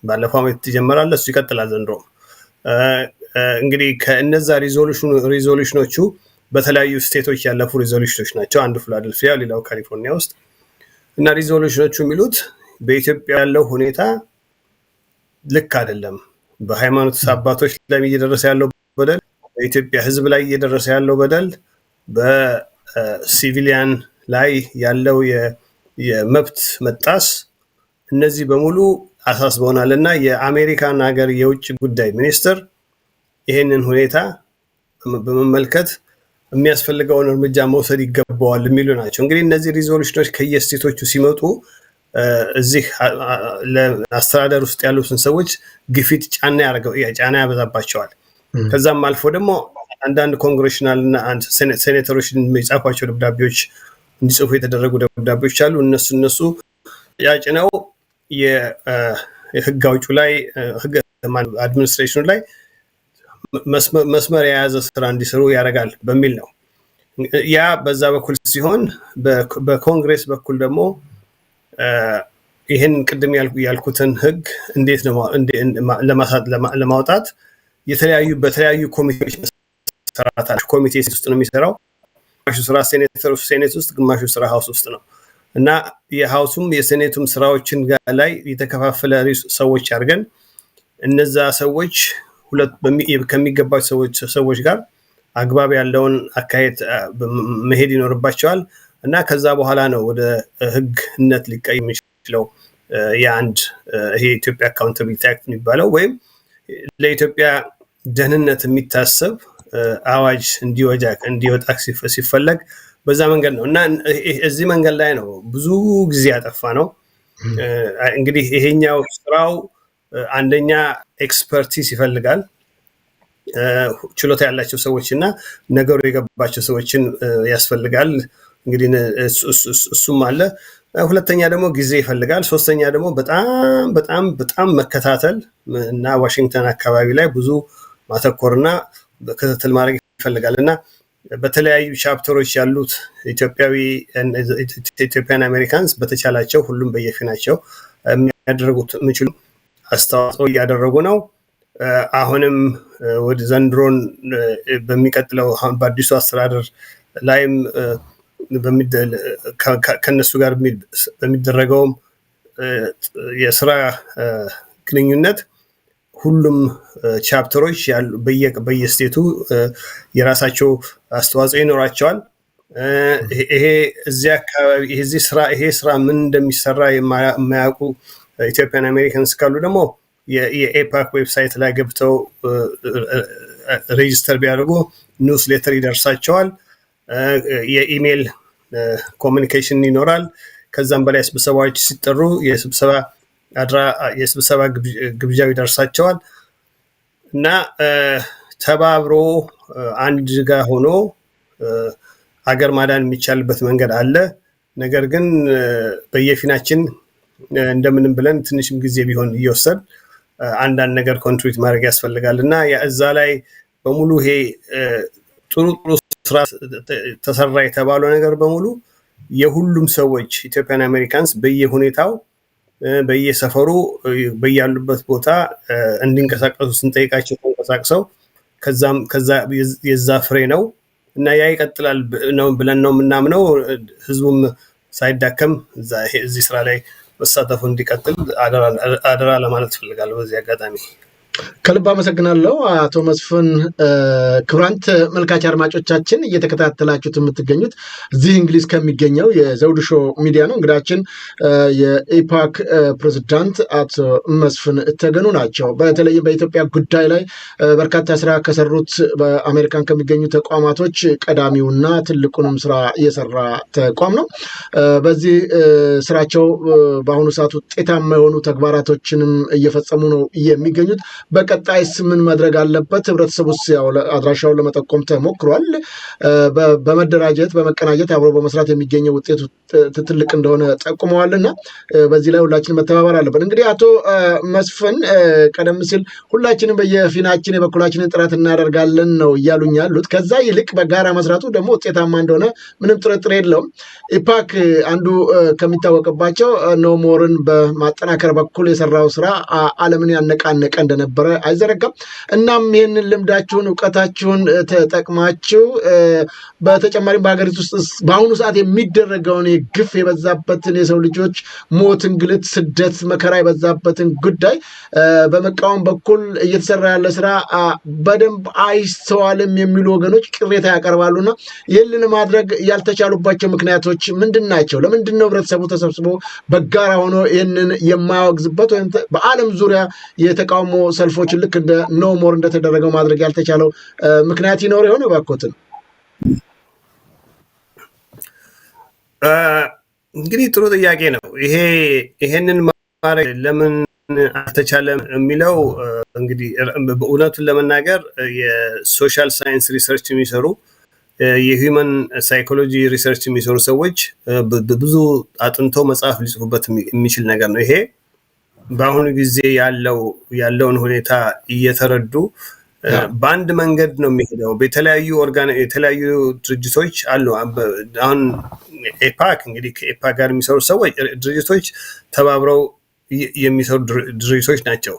[SPEAKER 3] ባለፈው ዓመት ተጀመራል። እሱ ይቀጥላል ዘንድሮ። እንግዲህ ከእነዛ ሪዞሉሽኖቹ በተለያዩ ስቴቶች ያለፉ ሪዞሉሽኖች ናቸው። አንዱ ፊላደልፊያ፣ ሌላው ካሊፎርኒያ ውስጥ እና ሪዞሉሽኖቹ የሚሉት በኢትዮጵያ ያለው ሁኔታ ልክ አይደለም፣ በሃይማኖት አባቶች ላይ እየደረሰ ያለው በደል፣ በኢትዮጵያ ህዝብ ላይ እየደረሰ ያለው በደል፣ በሲቪሊያን ላይ ያለው የመብት መጣስ፣ እነዚህ በሙሉ አሳስበውናል እና የአሜሪካን ሀገር የውጭ ጉዳይ ሚኒስትር ይህንን ሁኔታ በመመልከት የሚያስፈልገውን እርምጃ መውሰድ ይገባዋል የሚሉ ናቸው። እንግዲህ እነዚህ ሪዞሉሽኖች ከየስቴቶቹ ሲመጡ እዚህ ለአስተዳደር ውስጥ ያሉትን ሰዎች ግፊት ጫና ያበዛባቸዋል። ከዛም አልፎ ደግሞ አንዳንድ ኮንግሬሽናል እና ሴኔተሮች የጻፏቸው ደብዳቤዎች እንዲጽፉ የተደረጉ ደብዳቤዎች አሉ። እነሱ ያጭነው የህግ አውጪ ላይ አድሚኒስትሬሽኑ ላይ መስመር የያዘ ስራ እንዲሰሩ ያደርጋል በሚል ነው። ያ በዛ በኩል ሲሆን በኮንግሬስ በኩል ደግሞ ይህን ቅድም ያልኩትን ህግ እንዴት ነው ለማውጣት በተለያዩ ኮሚቴዎች ሰራታል። ኮሚቴ ውስጥ ነው የሚሰራው። ግማሹ ስራ ሴኔት ውስጥ፣ ግማሹ ስራ ሃውስ ውስጥ ነው እና የሃውሱም የሴኔቱም ስራዎችን ላይ የተከፋፈለ ሰዎች አድርገን እነዛ ሰዎች ከሚገባቸው ሰዎች ጋር አግባብ ያለውን አካሄድ መሄድ ይኖርባቸዋል እና ከዛ በኋላ ነው ወደ ህግነት ሊቀየር የሚችለው ይሄ ኢትዮጵያ አካውንታቢሊቲ አክት የሚባለው ወይም ለኢትዮጵያ ደህንነት የሚታሰብ አዋጅ እንዲወጣ ሲፈለግ በዛ መንገድ ነው እና እዚህ መንገድ ላይ ነው ብዙ ጊዜ ያጠፋ ነው። እንግዲህ ይሄኛው ስራው አንደኛ ኤክስፐርቲስ ይፈልጋል፣ ችሎታ ያላቸው ሰዎች እና ነገሩ የገባቸው ሰዎችን ያስፈልጋል። እንግዲህ እሱም አለ። ሁለተኛ ደግሞ ጊዜ ይፈልጋል። ሶስተኛ ደግሞ በጣም በጣም በጣም መከታተል እና ዋሽንግተን አካባቢ ላይ ብዙ ማተኮርና ክትትል ማድረግ ይፈልጋል እና በተለያዩ ቻፕተሮች ያሉት ኢትዮጵያን አሜሪካንስ በተቻላቸው ሁሉም በየፊናቸው የሚያደርጉት የሚችሉ አስተዋጽኦ እያደረጉ ነው። አሁንም ወደ ዘንድሮን በሚቀጥለው በአዲሱ አስተዳደር ላይም ከነሱ ጋር በሚደረገውም የስራ ግንኙነት ሁሉም ቻፕተሮች ያሉ በየስቴቱ የራሳቸው አስተዋጽኦ ይኖራቸዋል። ይሄ እዚህ አካባቢ ይሄ ስራ ምን እንደሚሰራ የማያውቁ ኢትዮጵያን አሜሪካንስ ካሉ ደግሞ የኤፓክ ዌብሳይት ላይ ገብተው ሬጂስተር ቢያደርጉ ኒውስሌተር ይደርሳቸዋል። የኢሜል ኮሚኒኬሽን ይኖራል። ከዛም በላይ ስብሰባዎች ሲጠሩ የስብሰባ ግብዣው ይደርሳቸዋል እና ተባብሮ አንድ ጋር ሆኖ አገር ማዳን የሚቻልበት መንገድ አለ። ነገር ግን በየፊናችን እንደምንም ብለን ትንሽም ጊዜ ቢሆን እየወሰድ አንዳንድ ነገር ኮንትሪቢዩት ማድረግ ያስፈልጋል እና እዛ ላይ በሙሉ ይሄ ጥሩ ስራ ተሰራ የተባለው ነገር በሙሉ የሁሉም ሰዎች ኢትዮጵያን አሜሪካንስ በየሁኔታው በየሰፈሩ በያሉበት ቦታ እንዲንቀሳቀሱ ስንጠይቃቸው ተንቀሳቅሰው ከዛ የዛ ፍሬ ነው እና ያ ይቀጥላል ነው ብለን ነው የምናምነው። ህዝቡም ሳይዳከም እዚህ ስራ ላይ መሳተፉ እንዲቀጥል አደራ ለማለት ፈልጋለሁ በዚህ አጋጣሚ።
[SPEAKER 2] ከልብ አመሰግናለሁ አቶ መስፍን። ክቡራን ተመልካች አድማጮቻችን እየተከታተላችሁት የምትገኙት እዚህ እንግሊዝ ከሚገኘው የዘውዱ ሾው ሚዲያ ነው። እንግዳችን የኢፓክ ፕሬዝዳንት አቶ መስፍን ተገኑ ናቸው። በተለይ በኢትዮጵያ ጉዳይ ላይ በርካታ ስራ ከሰሩት በአሜሪካን ከሚገኙ ተቋማቶች ቀዳሚውና ትልቁንም ስራ የሰራ ተቋም ነው። በዚህ ስራቸው በአሁኑ ሰዓት ውጤታማ የሆኑ ተግባራቶችንም እየፈጸሙ ነው የሚገኙት። በቀጣይስ ምን ማድረግ አለበት? ህብረተሰቡስ አድራሻውን ለመጠቆም ተሞክሯል። በመደራጀት በመቀናጀት አብሮ በመስራት የሚገኘው ውጤቱ ትልቅ እንደሆነ ጠቁመዋልና በዚህ ላይ ሁላችንም መተባበር አለብን። እንግዲህ አቶ መስፍን ቀደም ሲል ሁላችንም በየፊናችን የበኩላችንን ጥረት እናደርጋለን ነው እያሉኝ ያሉት። ከዛ ይልቅ በጋራ መስራቱ ደግሞ ውጤታማ እንደሆነ ምንም ጥርጥር የለውም። ኢፓክ አንዱ ከሚታወቅባቸው ኖሞርን በማጠናከር በኩል የሰራው ስራ ዓለምን ያነቃነቀ እንደነበረ አይዘረጋም። እናም ይህንን ልምዳችሁን እውቀታችሁን ተጠቅማችሁ በተጨማሪም በሀገሪቱ ውስጥ በአሁኑ ሰዓት የሚደረገውን ግፍ የበዛበትን የሰው ልጆች ሞት፣ እንግልት፣ ስደት፣ መከራ የበዛበትን ጉዳይ በመቃወም በኩል እየተሰራ ያለ ስራ በደንብ አይስተዋልም የሚሉ ወገኖች ቅሬታ ያቀርባሉና ይህንን ማድረግ ያልተቻሉባቸው ምክንያቶች ምንድን ናቸው? ለምንድን ነው ህብረተሰቡ ተሰብስቦ በጋራ ሆኖ ይህንን የማያወግዝበት ወይም በዓለም ዙሪያ የተቃውሞ ሰልፎችን ልክ እንደ ኖ ሞር እንደተደረገው ማድረግ ያልተቻለው ምክንያት ይኖር ይሆን? እባክዎትን።
[SPEAKER 3] እንግዲህ ጥሩ ጥያቄ ነው። ይሄንን ማድረግ ለምን አልተቻለም የሚለው እንግዲህ በእውነቱን ለመናገር የሶሻል ሳይንስ ሪሰርች የሚሰሩ የሂውመን ሳይኮሎጂ ሪሰርች የሚሰሩ ሰዎች ብዙ አጥንተው መጽሐፍ ሊጽፉበት የሚችል ነገር ነው። ይሄ በአሁኑ ጊዜ ያለውን ሁኔታ እየተረዱ በአንድ መንገድ ነው የሚሄደው። የተለያዩ ድርጅቶች አሉ። አሁን ኤፓክ እንግዲህ ከኤፓክ ጋር የሚሰሩ ሰዎች ድርጅቶች ተባብረው የሚሰሩ ድርጅቶች ናቸው።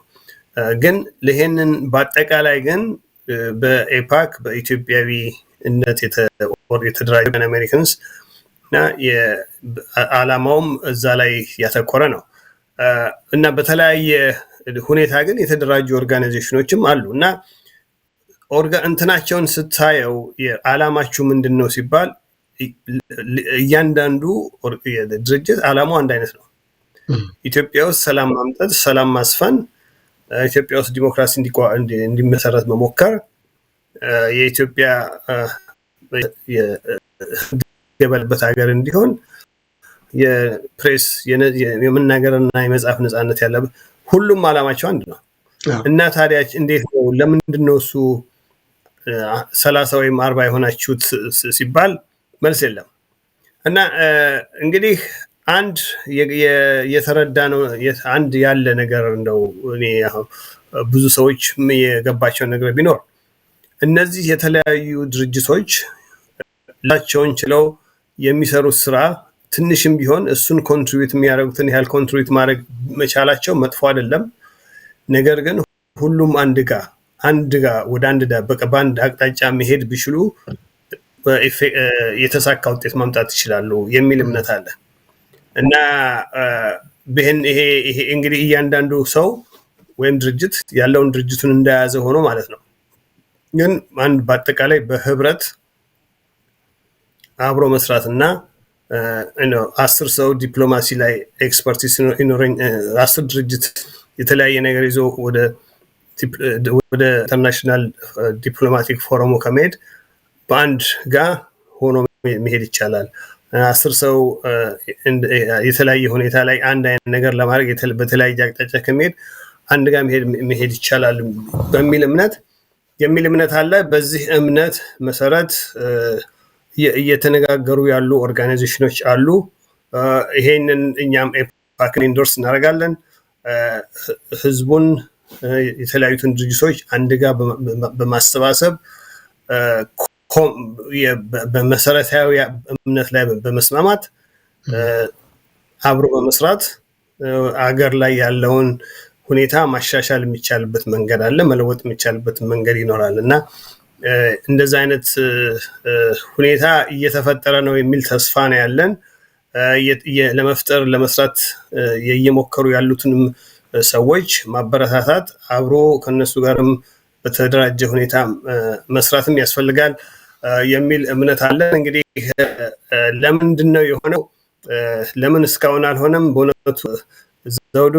[SPEAKER 3] ግን ይሄንን በአጠቃላይ ግን በኤፓክ በኢትዮጵያዊነት የተደራጁ አሜሪካንስ እና ዓላማውም እዛ ላይ ያተኮረ ነው እና በተለያየ ሁኔታ ግን የተደራጁ ኦርጋናይዜሽኖችም አሉ እና እንትናቸውን ስታየው የዓላማችሁ ምንድን ነው ሲባል እያንዳንዱ ድርጅት ዓላማው አንድ አይነት ነው። ኢትዮጵያ ውስጥ ሰላም ማምጣት፣ ሰላም ማስፈን፣ ኢትዮጵያ ውስጥ ዲሞክራሲ እንዲመሰረት መሞከር፣ የኢትዮጵያ የሚገበልበት ሀገር እንዲሆን የፕሬስ የመናገርና የመጻፍ ነጻነት ያለበት ሁሉም አላማቸው አንድ ነው እና ታዲያ እንዴት ነው ለምንድን ነው እሱ 30 ወይም 40 የሆናችሁት ሲባል መልስ የለም እና እንግዲህ አንድ የተረዳ ነው አንድ ያለ ነገር እንደው እኔ ብዙ ሰዎች የገባቸው ነገር ቢኖር እነዚህ የተለያዩ ድርጅቶች ላቸውን ችለው የሚሰሩት ስራ ትንሽም ቢሆን እሱን ኮንትሪቢዩት የሚያደርጉትን ያህል ኮንትሪቢዩት ማድረግ መቻላቸው መጥፎ አይደለም። ነገር ግን ሁሉም አንድ ጋር ወደ አንድ በቃ በአንድ አቅጣጫ መሄድ ቢችሉ የተሳካ ውጤት ማምጣት ይችላሉ የሚል እምነት አለ እና ይሄ እንግዲህ እያንዳንዱ ሰው ወይም ድርጅት ያለውን ድርጅቱን እንደያዘ ሆኖ ማለት ነው። ግን አንድ በአጠቃላይ በህብረት አብሮ መስራትና 10 ሰው ዲፕሎማሲ ላይ ኤክስፐርቲስ ኢኖረኝ 10 ድርጅት የተለያየ ነገር ይዞ ወደ ኢንተርናሽናል ዲፕሎማቲክ ፎረሙ ከመሄድ በአንድ ጋር ሆኖ መሄድ ይቻላል። 10 ሰው የተለያየ ሁኔታ ላይ አንድ አይነት ነገር ለማድረግ በተለያየ አቅጣጫ ከመሄድ አንድ ጋር መሄድ ይቻላል በሚል እምነት አለ። በዚህ እምነት መሰረት እየተነጋገሩ ያሉ ኦርጋናይዜሽኖች አሉ። ይሄንን እኛም ኤፓክን ኢንዶርስ እናደርጋለን። ህዝቡን የተለያዩትን ድርጅቶች አንድ ጋር በማሰባሰብ በመሰረታዊ እምነት ላይ በመስማማት አብሮ በመስራት አገር ላይ ያለውን ሁኔታ ማሻሻል የሚቻልበት መንገድ አለ፣ መለወጥ የሚቻልበት መንገድ ይኖራል እና እንደዛ አይነት ሁኔታ እየተፈጠረ ነው የሚል ተስፋ ነው ያለን። ለመስራት እየሞከሩ ያሉትንም ሰዎች ማበረታታት፣ አብሮ ከነሱ ጋርም በተደራጀ ሁኔታ መስራትም ያስፈልጋል የሚል እምነት አለን። እንግዲህ ለምንድን ነው የሆነው? ለምን እስካሁን አልሆነም? በእውነቱ ዘውዱ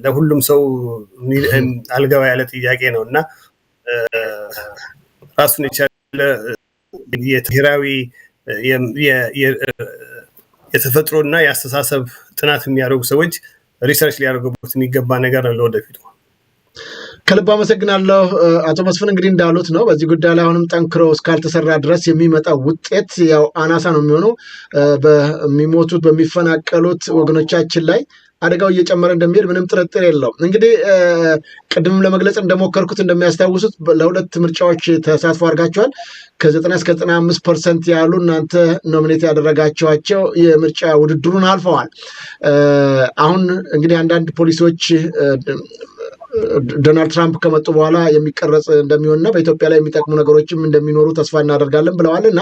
[SPEAKER 3] ለሁሉም ሰው አልገባ ያለ ጥያቄ ነው እና ራሱን የቻለ የብሔራዊ የተፈጥሮና የአስተሳሰብ ጥናት የሚያደርጉ ሰዎች ሪሰርች ሊያደርጉበት የሚገባ ነገር ነው ለወደፊቱ።
[SPEAKER 2] ከልብ አመሰግናለሁ አቶ መስፍን። እንግዲህ እንዳሉት ነው በዚህ ጉዳይ ላይ አሁንም ጠንክሮ እስካልተሰራ ድረስ የሚመጣው ውጤት ያው አናሳ ነው የሚሆነው። በሚሞቱት በሚፈናቀሉት ወገኖቻችን ላይ አደጋው እየጨመረ እንደሚሄድ ምንም ጥርጥር የለውም። እንግዲህ ቅድም ለመግለጽ እንደሞከርኩት እንደሚያስታውሱት ለሁለት ምርጫዎች ተሳትፎ አድርጋቸዋል። ከ90 እስከ 95% ያሉ እናንተ ኖሚኔት ያደረጋቸዋቸው የምርጫ ውድድሩን አልፈዋል። አሁን እንግዲህ አንዳንድ ፖሊሲዎች ዶናልድ ትራምፕ ከመጡ በኋላ የሚቀረጽ እንደሚሆንና በኢትዮጵያ ላይ የሚጠቅሙ ነገሮችም እንደሚኖሩ ተስፋ እናደርጋለን ብለዋል እና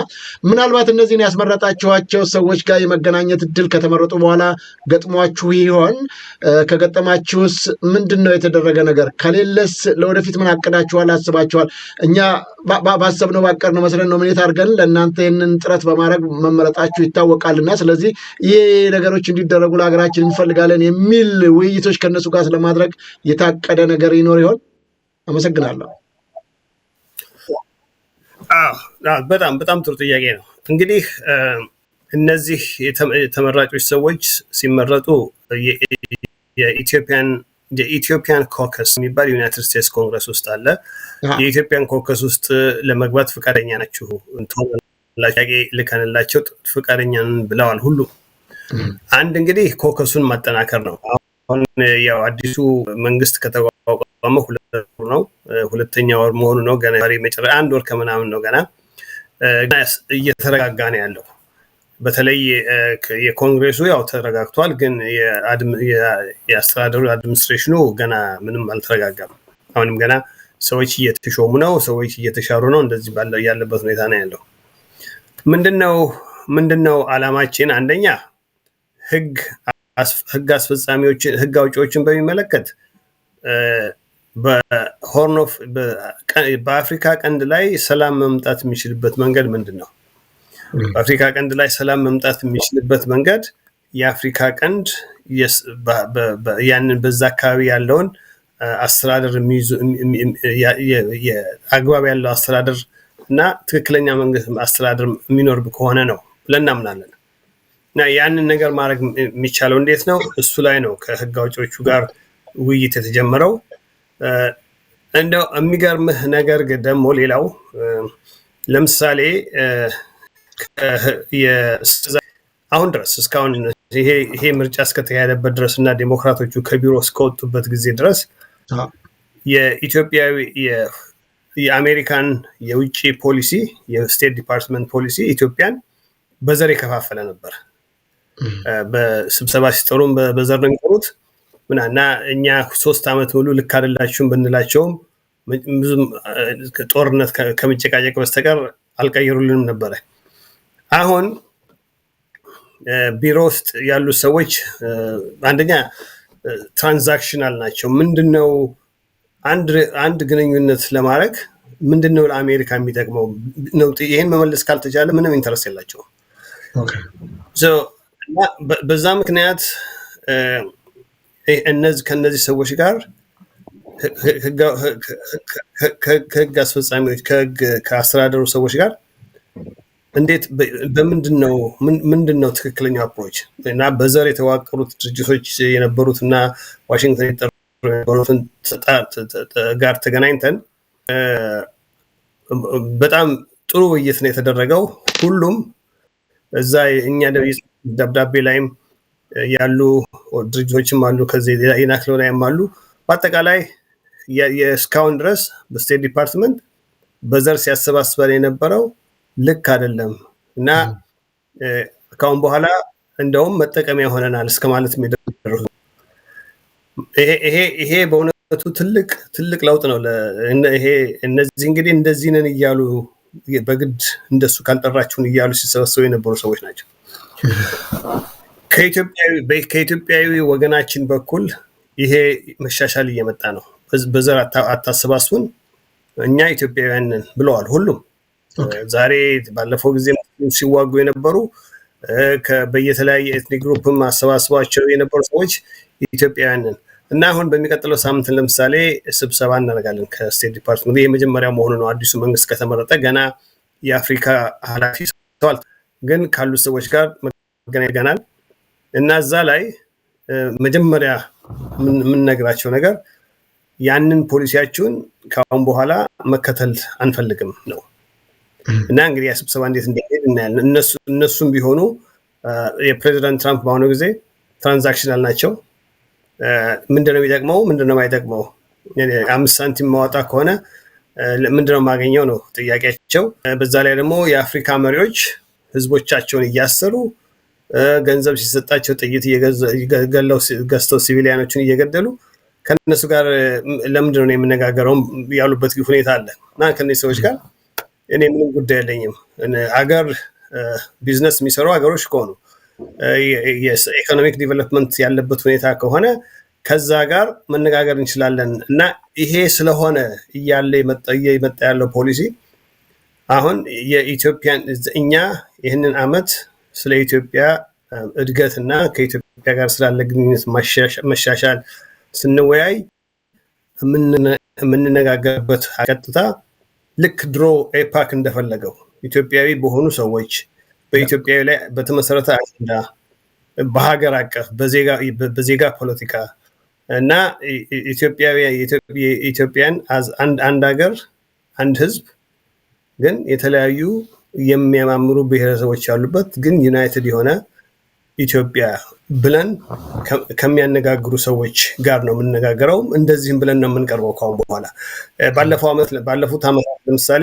[SPEAKER 2] ምናልባት እነዚህን ያስመረጣችኋቸው ሰዎች ጋር የመገናኘት እድል ከተመረጡ በኋላ ገጥሟችሁ ይሆን? ከገጠማችሁስ ምንድን ነው የተደረገ ነገር? ከሌለስ ለወደፊት ምን አቅዳችኋል፣ አስባችኋል? እኛ ባሰብነው ባቀድነው መሰረት ኖሚኔት አድርገን ለእናንተ ይህንን ጥረት በማድረግ መመረጣችሁ ይታወቃልና ስለዚህ ይህ ነገሮች እንዲደረጉ ለሀገራችን እንፈልጋለን የሚል ውይይቶች ከነሱ ጋር ስለማድረግ የታቀደ ነገር ይኖር ይሆን? አመሰግናለሁ።
[SPEAKER 3] በጣም ጥሩ ጥያቄ ነው። እንግዲህ እነዚህ የተመራጮች ሰዎች ሲመረጡ የኢትዮጵያን ኮከስ የሚባል ዩናይትድ ስቴትስ ኮንግረስ ውስጥ አለ። የኢትዮጵያን ኮከስ ውስጥ ለመግባት ፈቃደኛ ናችሁ ጥያቄ ልከንላቸው ፈቃደኛ ብለዋል ሁሉ። አንድ እንግዲህ ኮከሱን ማጠናከር ነው። አሁን ያው አዲሱ መንግስት ከተቋቋመ 2 ወር ነው፣ 2ኛ ወር መሆኑ ነው። ገና መጨረሻ 1 ወር ከምናምን ነው። ገና እየተረጋጋ ነው ያለው። በተለይ የኮንግሬሱ ያው ተረጋግቷል፣ ግን የአስተዳደሩ አድሚኒስትሬሽኑ ገና ምንም አልተረጋጋም። አሁንም ገና ሰዎች እየተሾሙ ነው፣ ሰዎች እየተሻሩ ነው። እንደዚህ ያለበት ሁኔታ ነው ያለው። ምንድነው አላማችን? አንደኛ ህግ አስፈጻሚዎችን ህግ አውጪዎችን በሚመለከት በአፍሪካ ቀንድ ላይ ሰላም መምጣት የሚችልበት መንገድ ምንድነው? በአፍሪካ ቀንድ ላይ ሰላም መምጣት የሚችልበት መንገድ የአፍሪካ ቀንድ ያንን በዛ አካባቢ ያለውን አስተዳደር አግባብ ያለው አስተዳደር እና ትክክለኛ መንግስት አስተዳደር የሚኖር ከሆነ ነው ብለን እናምናለን። እና ያንን ነገር ማድረግ የሚቻለው እንዴት ነው? እሱ ላይ ነው ከህግ አውጪዎቹ ጋር ውይይት የተጀመረው። እንደው የሚገርምህ ነገር ደግሞ ሌላው ለምሳሌ አሁን ድረስ እስካሁን ይሄ ምርጫ እስከተካሄደበት ድረስ እና ዴሞክራቶቹ ከቢሮ እስከወጡበት ጊዜ ድረስ የአሜሪካን የውጭ ፖሊሲ የስቴት ዲፓርትመንት ፖሊሲ ኢትዮጵያን በዘር የከፋፈለ ነበር። በስብሰባ ሲጠሩም በዘር ነው የሚጠሩት እና እኛ 3 ዓመት ሙሉ ልክ አይደላችሁም ብንላቸውም ብዙም ጦርነት ከመጨቃጨቅ በስተቀር አልቀየሩልንም ነበረ። አሁን ቢሮ ውስጥ ያሉ ሰዎች አንደኛ ትራንዛክሽናል ናቸው። ምንድነው አንድ ግንኙነት ለማድረግ ምንድነው ለአሜሪካ የሚጠቅመው ነው? ይሄን መመለስ ካልተቻለ ምንም ኢንተረስት የላቸውም። በዛ ምክንያት ከነዚህ ሰዎች ጋር ከህግ አስፈጻሚዎች ከአስተዳደሩ ሰዎች ጋር እንዴት ምንድነው ትክክለኛው አፕሮች እና በዘር የተዋቀሩት ድርጅቶች የነበሩት እና ዋሽንግተን የነበሩትን ጋር ተገናኝተን በጣም ጥሩ ውይይት ነው የተደረገው። ሁሉም እዛ እኛ ደብዳቤ ላይም ያሉ ድርጅቶችም አሉ፣ ከዚህ ኢናክሎ ላይም አሉ። በአጠቃላይ የስካውን ድረስ በስቴት ዲፓርትመንት በዘር ሲያሰባስበን የነበረው ልክ አይደለም እና ካሁን በኋላ እንደውም መጠቀሚያ ሆነናል እስከ ማለት የሚደርሱ ይሄ በእውነቱ ትልቅ ለውጥ ነው። እነዚህ እንግዲህ እንደዚህ ነን እያሉ በግድ እንደሱ ካልጠራችሁን እያሉ ሲሰበሰቡ የነበሩ ሰዎች ናቸው። ከኢትዮጵያዊ ወገናችን በኩል ይሄ መሻሻል እየመጣ ነው። በዘር አታሰባስቡን፣ እኛ ኢትዮጵያውያን ነን ብለዋል ሁሉም። ዛሬ ባለፈው ጊዜ ሲዋጉ የነበሩ በየተለያየ ኤትኒክ ግሩፕም አሰባስቧቸው የነበሩ ሰዎች ኢትዮጵያውያን ነን እና አሁን በሚቀጥለው ሳምንት ለምሳሌ ስብሰባ እናደርጋለን ከስቴት ዲፓርትመንት። ይሄ መጀመሪያ መሆኑ ነው። አዲሱ መንግስት ከተመረጠ ገና የአፍሪካ ኃላፊ ሰዋል፣ ግን ካሉ ሰዎች ጋር መገናኘናል እና እዛ ላይ መጀመሪያ የምንነግራቸው ነገር ያንን ፖሊሲያችሁን ከአሁን በኋላ መከተል አንፈልግም ነው እና እንግዲህ ስብሰባ እንዴት እንደሚሄድ እናያለን። እነሱም ቢሆኑ የፕሬዚዳንት ትራምፕ በአሁኑ ጊዜ ትራንዛክሽናል ናቸው። ምንድነው የሚጠቅመው ምንድነው የማይጠቅመው? 5 ሳንቲም ማወጣ ከሆነ ምንድነው የማገኘው ነው ጥያቄያቸው። በዛ ላይ ደግሞ የአፍሪካ መሪዎች ህዝቦቻቸውን እያሰሩ ገንዘብ ሲሰጣቸው ጥይት ገዝተው ሲቪሊያኖችን እየገደሉ ከነሱ ጋር ለምንድነው የምነጋገረው ያሉበት ሁኔታ አለ እና ከነዚህ ሰዎች ጋር እኔ ምንም ጉዳይ የለኝም። አገር ቢዝነስ የሚሰሩ ሀገሮች ከሆኑ የኢኮኖሚክ ዲቨሎፕመንት ያለበት ሁኔታ ከሆነ ከዛ ጋር መነጋገር እንችላለን እና ይሄ ስለሆነ እየመጣ ያለው ፖሊሲ አሁን የኢትዮጵያን እኛ ይህንን አመት ስለ ኢትዮጵያ እድገትና ከኢትዮጵያ ጋር ስላለ ግንኙነት መሻሻል ስንወያይ የምንነጋገርበት ቀጥታ ልክ ድሮ ኤፓክ እንደፈለገው ኢትዮጵያዊ በሆኑ ሰዎች በኢትዮጵያዊ ላይ በተመሰረተ አጀንዳ በሀገር አቀፍ በዜጋ ፖለቲካ እና ኢትዮጵያን አንድ ሀገር አንድ ህዝብ ግን የተለያዩ የሚያማምሩ ብሔረሰቦች ያሉበት ግን ዩናይትድ የሆነ ኢትዮጵያ ብለን ከሚያነጋግሩ ሰዎች ጋር ነው የምንነጋገረው። እንደዚህም ብለን ነው የምንቀርበው ካሁን በኋላ። ባለፉት ዓመታት ለምሳሌ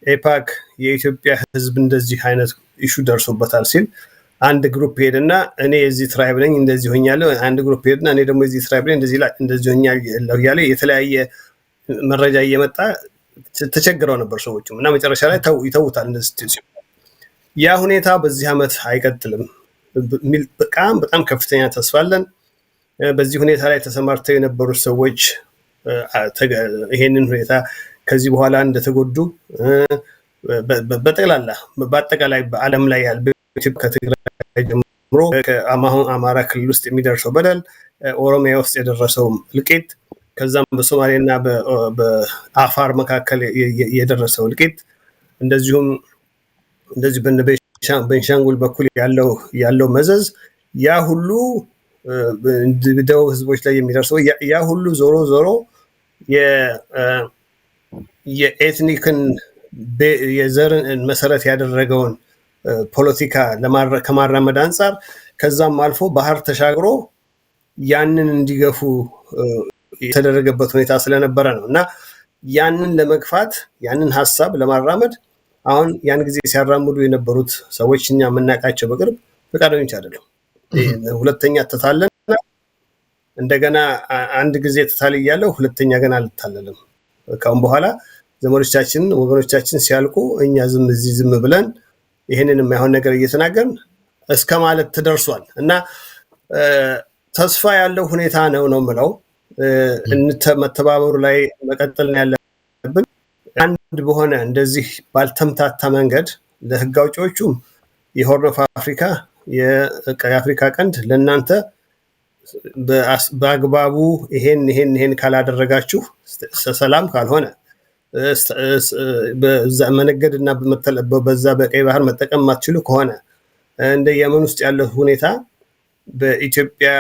[SPEAKER 3] ኤፓክ የኢትዮጵያ ህዝብ እንደዚህ አይነት ኢሹ ደርሶበታል ሲል አንድ ግሩፕ ሄደና እኔ የዚህ ትራይብ ነኝ እንደዚህ ሆኛለሁ፣ አንድ ግሩፕ ሄደና እኔ ደግሞ የዚህ ትራይብ ነኝ እንደዚህ ሆኛለሁ እያለ የተለያየ መረጃ እየመጣ ተቸግረው ነበር ሰዎችም እና መጨረሻ ላይ ይተውታል። እንደዚህ ያ ሁኔታ በዚህ ዓመት አይቀጥልም ሚል በጣም ከፍተኛ ተስፋ አለን። በዚህ ሁኔታ ላይ ተሰማርተው የነበሩ ሰዎች ይሄንን ሁኔታ ከዚህ በኋላ እንደተጎዱ በአጠቃላይ በዓለም ላይ ያለ በኢትዮጵያ ከትግራይ ጀምሮ ከአማራ ክልል ውስጥ የሚደርሰው በደል፣ ኦሮሚያ ውስጥ የደረሰው እልቂት፣ ከዛም በሶማሌና በአፋር መካከል የደረሰው እልቂት እንደዚህ በቤንሻንጉል በኩል ያለው መዘዝ ያ ሁሉ ደቡብ ህዝቦች ላይ የሚደርሰው ያ ሁሉ ዞሮ የኤትኒክን የዘርን መሰረት ያደረገውን ፖለቲካ ከማራመድ አንጻር ከዛም አልፎ ባህር ተሻግሮ ያንን እንዲገፉ የተደረገበት ሁኔታ ስለነበረ ነው እና ያንን ለመግፋት ያንን ሐሳብ ለማራመድ አሁን ያን ጊዜ ሲያራምዱ የነበሩት ሰዎች እኛ የምናውቃቸው በቅርብ ፈቃደኞች አይደሉም። ሁለተኛ ተታለን እንደገና አንድ ጊዜ ተታልያለሁ፣ ሁለተኛ ገና አልታለልም። ካሁን በኋላ ዘመዶቻችን ወገኖቻችን ሲያልቁ እኛ ዝም ብለን ይሄንን የማይሆን ነገር እየተናገርን እስከ ማለት ተደርሷል እና ተስፋ ያለው ሁኔታ ነው የምለው። መተባበሩ ላይ መቀጠል ያለብን አንድ በሆነ እንደዚህ ባልተምታታ መንገድ ለህግ አውጪዎቹም የሆርን ኦፍ አፍሪካ የአፍሪካ ቀንድ ለእናንተ በአግባቡ ይሄን ካላደረጋችሁ ሰላም ካልሆነ መነገድና በዛ በቀይ ባህር መጠቀም ማትችሉ ከሆነ እንደ የመን ውስጥ ያለው ሁኔታ በኢትዮጵያ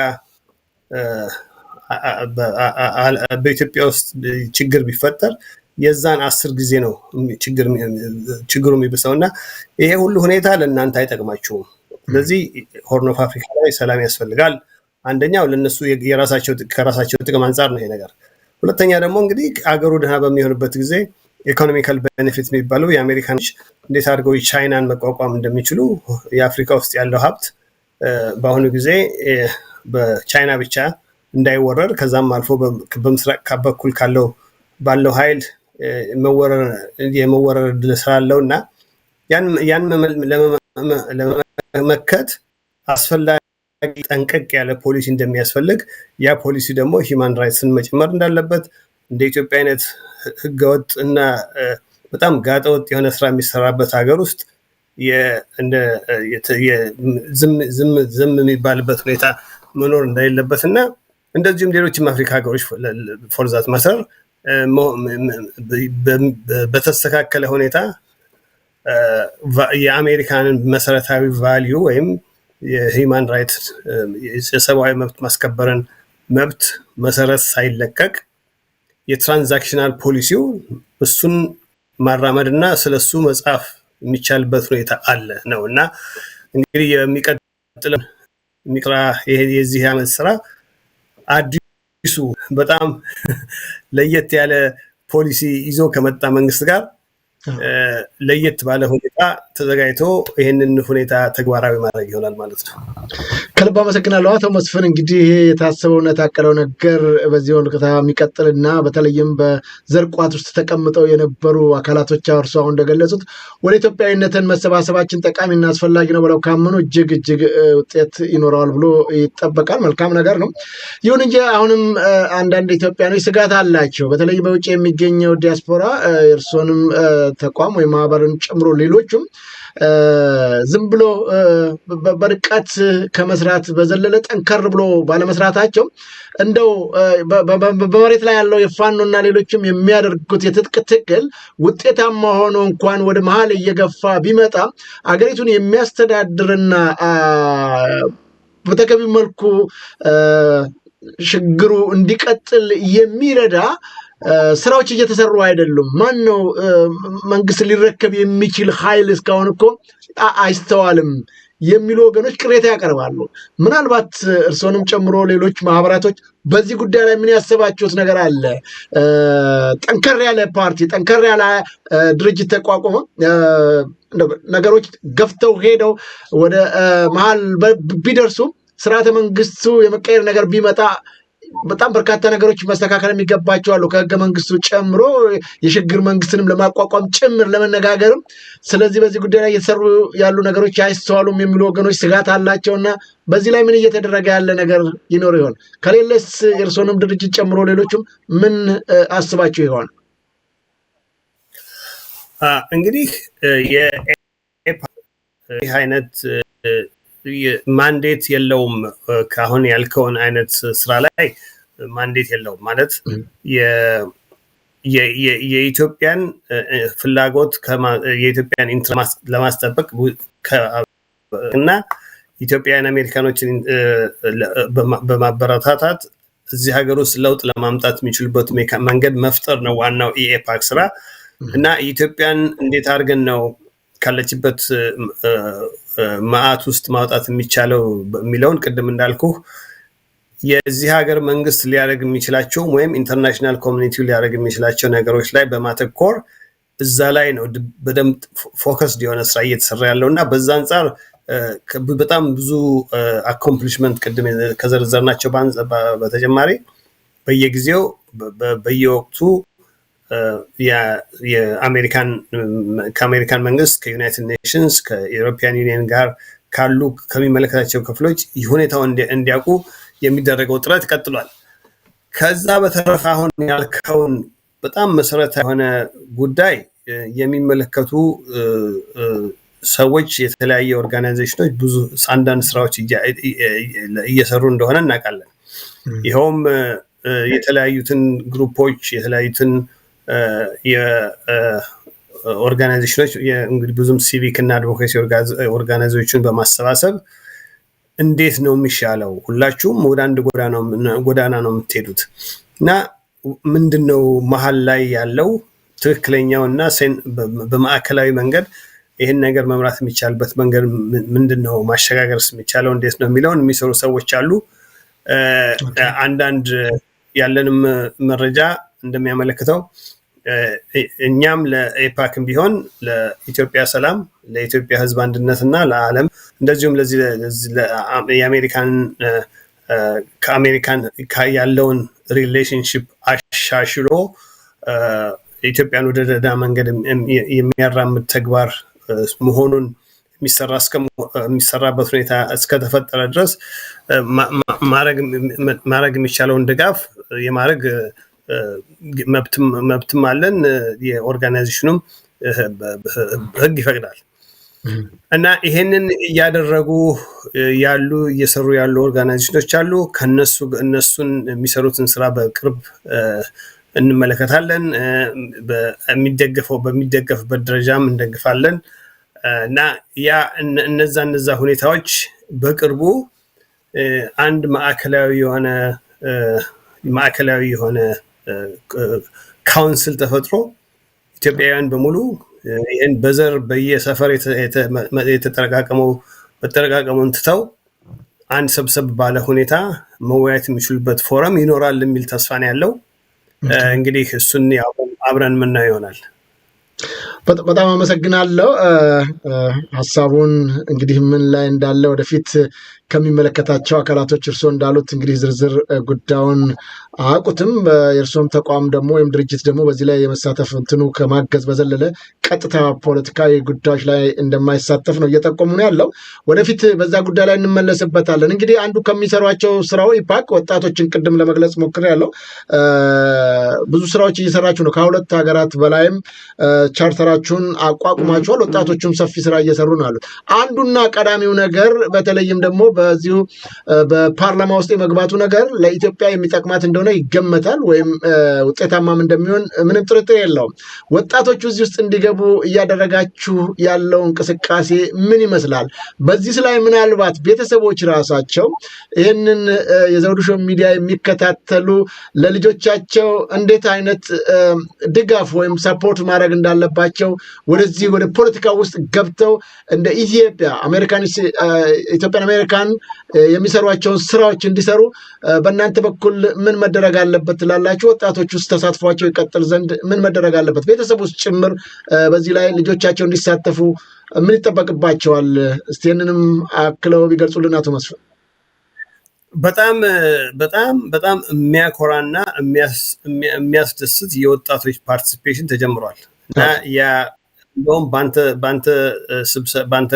[SPEAKER 3] ውስጥ ችግር ቢፈጠር የዛን 10 ጊዜ ነው ችግሩ የሚብሰውና ይሄ ሁሉ ሁኔታ ለእናንተ አይጠቅማችሁም። ስለዚህ ሆርን ኦፍ አፍሪካ ላይ ሰላም ያስፈልጋል። አንደኛው ለነሱ ከራሳቸው ጥቅም አንፃር ነው ይሄ ነገር። ሁለተኛ ደግሞ እንግዲህ አገሩ ደህና በሚሆንበት ጊዜ ኢኮኖሚካል ቤኔፊት የሚባለው የአሜሪካኖች እንዴት አድርገው ቻይናን መቋቋም እንደሚችሉ የአፍሪካ ውስጥ ያለው ሀብት በአሁኑ ጊዜ በቻይና ብቻ እንዳይወረር ከዛም አልፎ በምስራቅ በኩል ባለው ኃይል የመወረር ዕድል ስላለውና ያን ለመመከት አስፈላጊ ጠንቀቅ ያለ ፖሊሲ እንደሚያስፈልግ ያ ፖሊሲ ደግሞ ሂውማን ራይትስን መጨመር እንዳለበት እንደ ኢትዮጵያ አይነት ህገወጥ እና በጣም ጋጠወጥ የሆነ ስራ የሚሰራበት ሀገር ውስጥ ዝም የሚባልበት ሁኔታ መኖር እንደሌለበት እና እንደዚሁም ሌሎችም አፍሪካ ሀገሮች ፎርዛት ማሰር በተስተካከለ ሁኔታ የአሜሪካንን መሰረታዊ ቫልዩ ወይም የሂውማን ራይት የሰብአዊ መብት ማስከበርን መብት መሰረት ሳይለቀቅ የትራንዛክሽናል ፖሊሲው እሱን ማራመድና ስለሱ መጻፍ የሚቻልበት ሁኔታ አለ ነውና እንግዲህ የሚቀጥለው የዚህ ዓመት ስራ አዲሱ በጣም ለየት ያለ ፖሊሲ ይዞ ከመጣ መንግስት ጋር ለየት ባለ ሁኔታ ተዘጋጅቶ ይሄንን ሁኔታ ተግባራዊ ማድረግ ይሆናል ማለት ነው።
[SPEAKER 2] ከልብ አመሰግናለሁ አቶ መስፍን። እንግዲህ ይሄ የታሰበውና የታቀለው ነገር በዚህ ሁኔታ የሚቀጥልና በተለይም በዘር ቋት ውስጥ ተቀምጠው የነበሩ አካላቶች እርሱ አሁን እንደገለጹት ወደ ኢትዮጵያዊነትን መሰባሰባችን ጠቃሚና አስፈላጊ ነው ብለው ካመኑ እጅግ ውጤት ይኖረዋል ብሎ ይጠበቃል። መልካም ነገር ነው። ይሁን እንጂ አሁንም አንዳንድ ኢትዮጵያኖች ስጋት አላቸው። በተለይ በውጭ የሚገኘው ዲያስፖራ እርሶንም ተቋም ወይ ማህበርን ጨምሮ ሌሎችም ዝም ብሎ በርቀት ከመስራት በዘለለ ጠንከር ብሎ ባለመስራታቸው እንደው በመሬት ላይ ያለው የፋኖና ሌሎችም የሚያደርጉት የትጥቅ ትግል ውጤታማ ሆኖ እንኳን ወደ መሀል እየገፋ ቢመጣ አገሪቱን የሚያስተዳድርና በተገቢ መልኩ ሽግሩ እንዲቀጥል የሚረዳ ስራዎች እየተሰሩ አይደሉም። ማን ነው መንግስት ሊረከብ የሚችል ኃይል እስካሁን እኮ አይስተዋልም የሚሉ ወገኖች ቅሬታ ያቀርባሉ። ምናልባት እርሶንም ጨምሮ ሌሎች ማህበራቶች በዚህ ጉዳይ ላይ ምን ያሰባችሁት ነገር አለ? ጠንከር ያለ ፓርቲ ጠንከር ያለ ድርጅት ተቋቁሞ ነገሮች ገፍተው ሄደው ወደ መሀል ቢደርሱ ስርዓተ መንግስቱ የመቀየር ነገር ቢመጣ በጣም በርካታ ነገሮች መስተካከል የሚገባቸው አሉ፣ ከህገ መንግስቱ ጨምሮ የሽግግር መንግስትንም ለማቋቋም ጭምር ለመነጋገርም። ስለዚህ በዚህ ጉዳይ ላይ እየተሰሩ ያሉ ነገሮች አይስተዋሉም የሚሉ ወገኖች ስጋት አላቸውና በዚህ ላይ ምን እየተደረገ ያለ ነገር ይኖር ይሆን? ከሌለስ የእርሶንም ድርጅት ጨምሮ ሌሎችም ምን አስባቸው ይሆን?
[SPEAKER 3] እንግዲህ ይህ አይነት ማንዴት የለውም። ካሁን ያልከውን አይነት ስራ ላይ ማንዴት የለውም ማለት የኢትዮጵያን ፍላጎት የኢትዮጵያን ኢንትረስት ለማስጠበቅ እና ኢትዮጵያውያን አሜሪካኖችን በማበረታታት እዚህ ሀገር ውስጥ ለውጥ ለማምጣት የሚችሉበት መንገድ መፍጠር ነው ዋናው ኢኤፓክ ስራ። እና ኢትዮጵያን እንዴት አድርገን ነው ካለችበት ማአት ውስጥ ማውጣት የሚቻለው የሚለውን ቅድም እንዳልኩ የዚህ ሀገር መንግስት ሊያደርግ የሚችላቸው ወይም ኢንተርናሽናል ኮሚኒቲው ሊያደርግ የሚችላቸው ነገሮች ላይ በማተኮር እዛ ላይ ነው በደንብ ፎከስድ የሆነ ስራ እየተሰራ ያለውና በዛ አንፃር በጣም ብዙ አኮምፕሊሽመንት ቅድም ከዘርዘርናቸው በተጨማሪ በየጊዜው በየወቅቱ ከአሜሪካን መንግስት ከዩናይትድ ኔሽንስ ከዩሮፒያን ዩኒየን ጋር ካሉ ከሚመለከታቸው ክፍሎች ሁኔታው እንዲያውቁ የሚደረገው ጥረት ቀጥሏል። ከዛ በተረፈ አሁን ያልከውን በጣም መሰረታዊ የሆነ ጉዳይ የሚመለከቱ ሰዎች የተለያየ ኦርጋናይዜሽኖች ብዙ አንዳንድ ስራዎች እየሰሩ እንደሆነ እናውቃለን። ይኸውም የተለያዩትን ግሩፖች የተለያዩትን ኦርጋናይዜሽኖች እንግዲህ ብዙም ሲቪክ እና አድቮኬሲ ኦርጋናይዜሽን በማሰባሰብ እንዴት ነው የሚሻለው? ሁላችሁም ወደ አንድ ጎዳና ነው የምትሄዱት እና ምንድነው መሀል ላይ ያለው ትክክለኛውና በማዕከላዊ መንገድ ይህን ነገር መምራት የሚቻልበት መንገድ ምንድነው? ማሸጋገርስ የሚቻለው እንዴት ነው የሚለውን የሚሰሩ ሰዎች አሉ። አንዳንድ ያለንም መረጃ እንደሚያመለክተው እኛም ለኤፓክም ቢሆን ለኢትዮጵያ ሰላም ለኢትዮጵያ ሕዝብ አንድነትና ለዓለም እንደዚሁም ለዚህ ከአሜሪካን ያለውን ሪሌሽንሺፕ አሻሽሎ ኢትዮጵያን ወደ ደህና መንገድ የሚያራምድ ተግባር መሆኑን የሚሰራበት ሁኔታ እስከተፈጠረ ድረስ ማድረግ የሚቻለውን ድጋፍ የማድረግ መብትም አለን። የኦርጋናይዜሽኑም ህግ ይፈቅዳል እና ይሄንን እያደረጉ እየሰሩ ያሉ ኦርጋናይዜሽኖች አሉ። እነሱን የሚሰሩትን ስራ በቅርብ እንመለከታለን። በሚደገፍበት ደረጃም እንደግፋለን እና እነዛ ሁኔታዎች በቅርቡ አንድ ማዕከላዊ የሆነ ካውንስል ተፈጥሮ ኢትዮጵያውያን በሙሉ ይህን በዘር በየሰፈር የተጠረቃቀመውን ትተው አንድ ሰብሰብ ባለ ሁኔታ መወያየት የሚችሉበት ፎረም ይኖራል የሚል ተስፋ ነው ያለው። እንግዲህ እሱን አብረን የምናየው ይሆናል።
[SPEAKER 2] በጣም አመሰግናለሁ። ሀሳቡን እንግዲህ ምን ላይ እንዳለ ወደፊት ከሚመለከታቸው አካላቶች እርሶ እንዳሉት እንግዲህ ዝርዝር ጉዳዩን አያውቁትም። የእርሶም ተቋም ደግሞ ወይም ድርጅት ደግሞ በዚህ ላይ የመሳተፍ እንትኑ ከማገዝ በዘለለ ቀጥታ ፖለቲካዊ ጉዳዮች ላይ እንደማይሳተፍ ነው እየጠቆሙ ነው ያለው። ወደፊት በዛ ጉዳይ ላይ እንመለስበታለን። እንግዲህ አንዱ ከሚሰሯቸው ስራው ኢፓክ ወጣቶችን ቅድም ለመግለጽ ሞክሬያለሁ። ብዙ ስራዎች እየሰራችሁ ነው። ከሁለት ሀገራት በላይም ቻርተራችሁን አቋቁማችኋል። ወጣቶቹም ሰፊ ስራ እየሰሩ ነው ያሉት። አንዱና ቀዳሚው ነገር በተለይም ደግሞ በዚሁ በፓርላማ ውስጥ የመግባቱ ነገር ለኢትዮጵያ የሚጠቅማት እንደሆነ ይገመታል፣ ወይም ውጤታማም እንደሚሆን ምንም ጥርጥር የለውም። ወጣቶቹ እዚህ ውስጥ እንዲገቡ እያደረጋችሁ ያለው እንቅስቃሴ ምን ይመስላል? በዚህ ላይ ምናልባት ቤተሰቦች ራሳቸው ይህንን የዘውዱ ሾው ሚዲያ የሚከታተሉ ለልጆቻቸው እንዴት አይነት ድጋፍ ወይም ሰፖርት ማድረግ እንዳለባቸው ወደዚህ ወደ ፖለቲካ ውስጥ ገብተው እንደ ኢትዮጵያን አሜሪካን የሚሰሯቸውን ስራዎች እንዲሰሩ በእናንተ በኩል ምን መደረግ አለበት ትላላችሁ? ወጣቶች ውስጥ ተሳትፏቸው ይቀጥል ዘንድ ምን መደረግ አለበት? ቤተሰብ ውስጥ ጭምር በዚህ ላይ ልጆቻቸው እንዲሳተፉ ምን ይጠበቅባቸዋል? እስቲ ይህንንም አክለው ቢገልጹልን አቶ መስፍን።
[SPEAKER 3] በጣም በጣም በጣም የሚያኮራና የሚያስደስት የወጣቶች ፓርቲሲፔሽን ተጀምሯል እና እንደውም በአንተ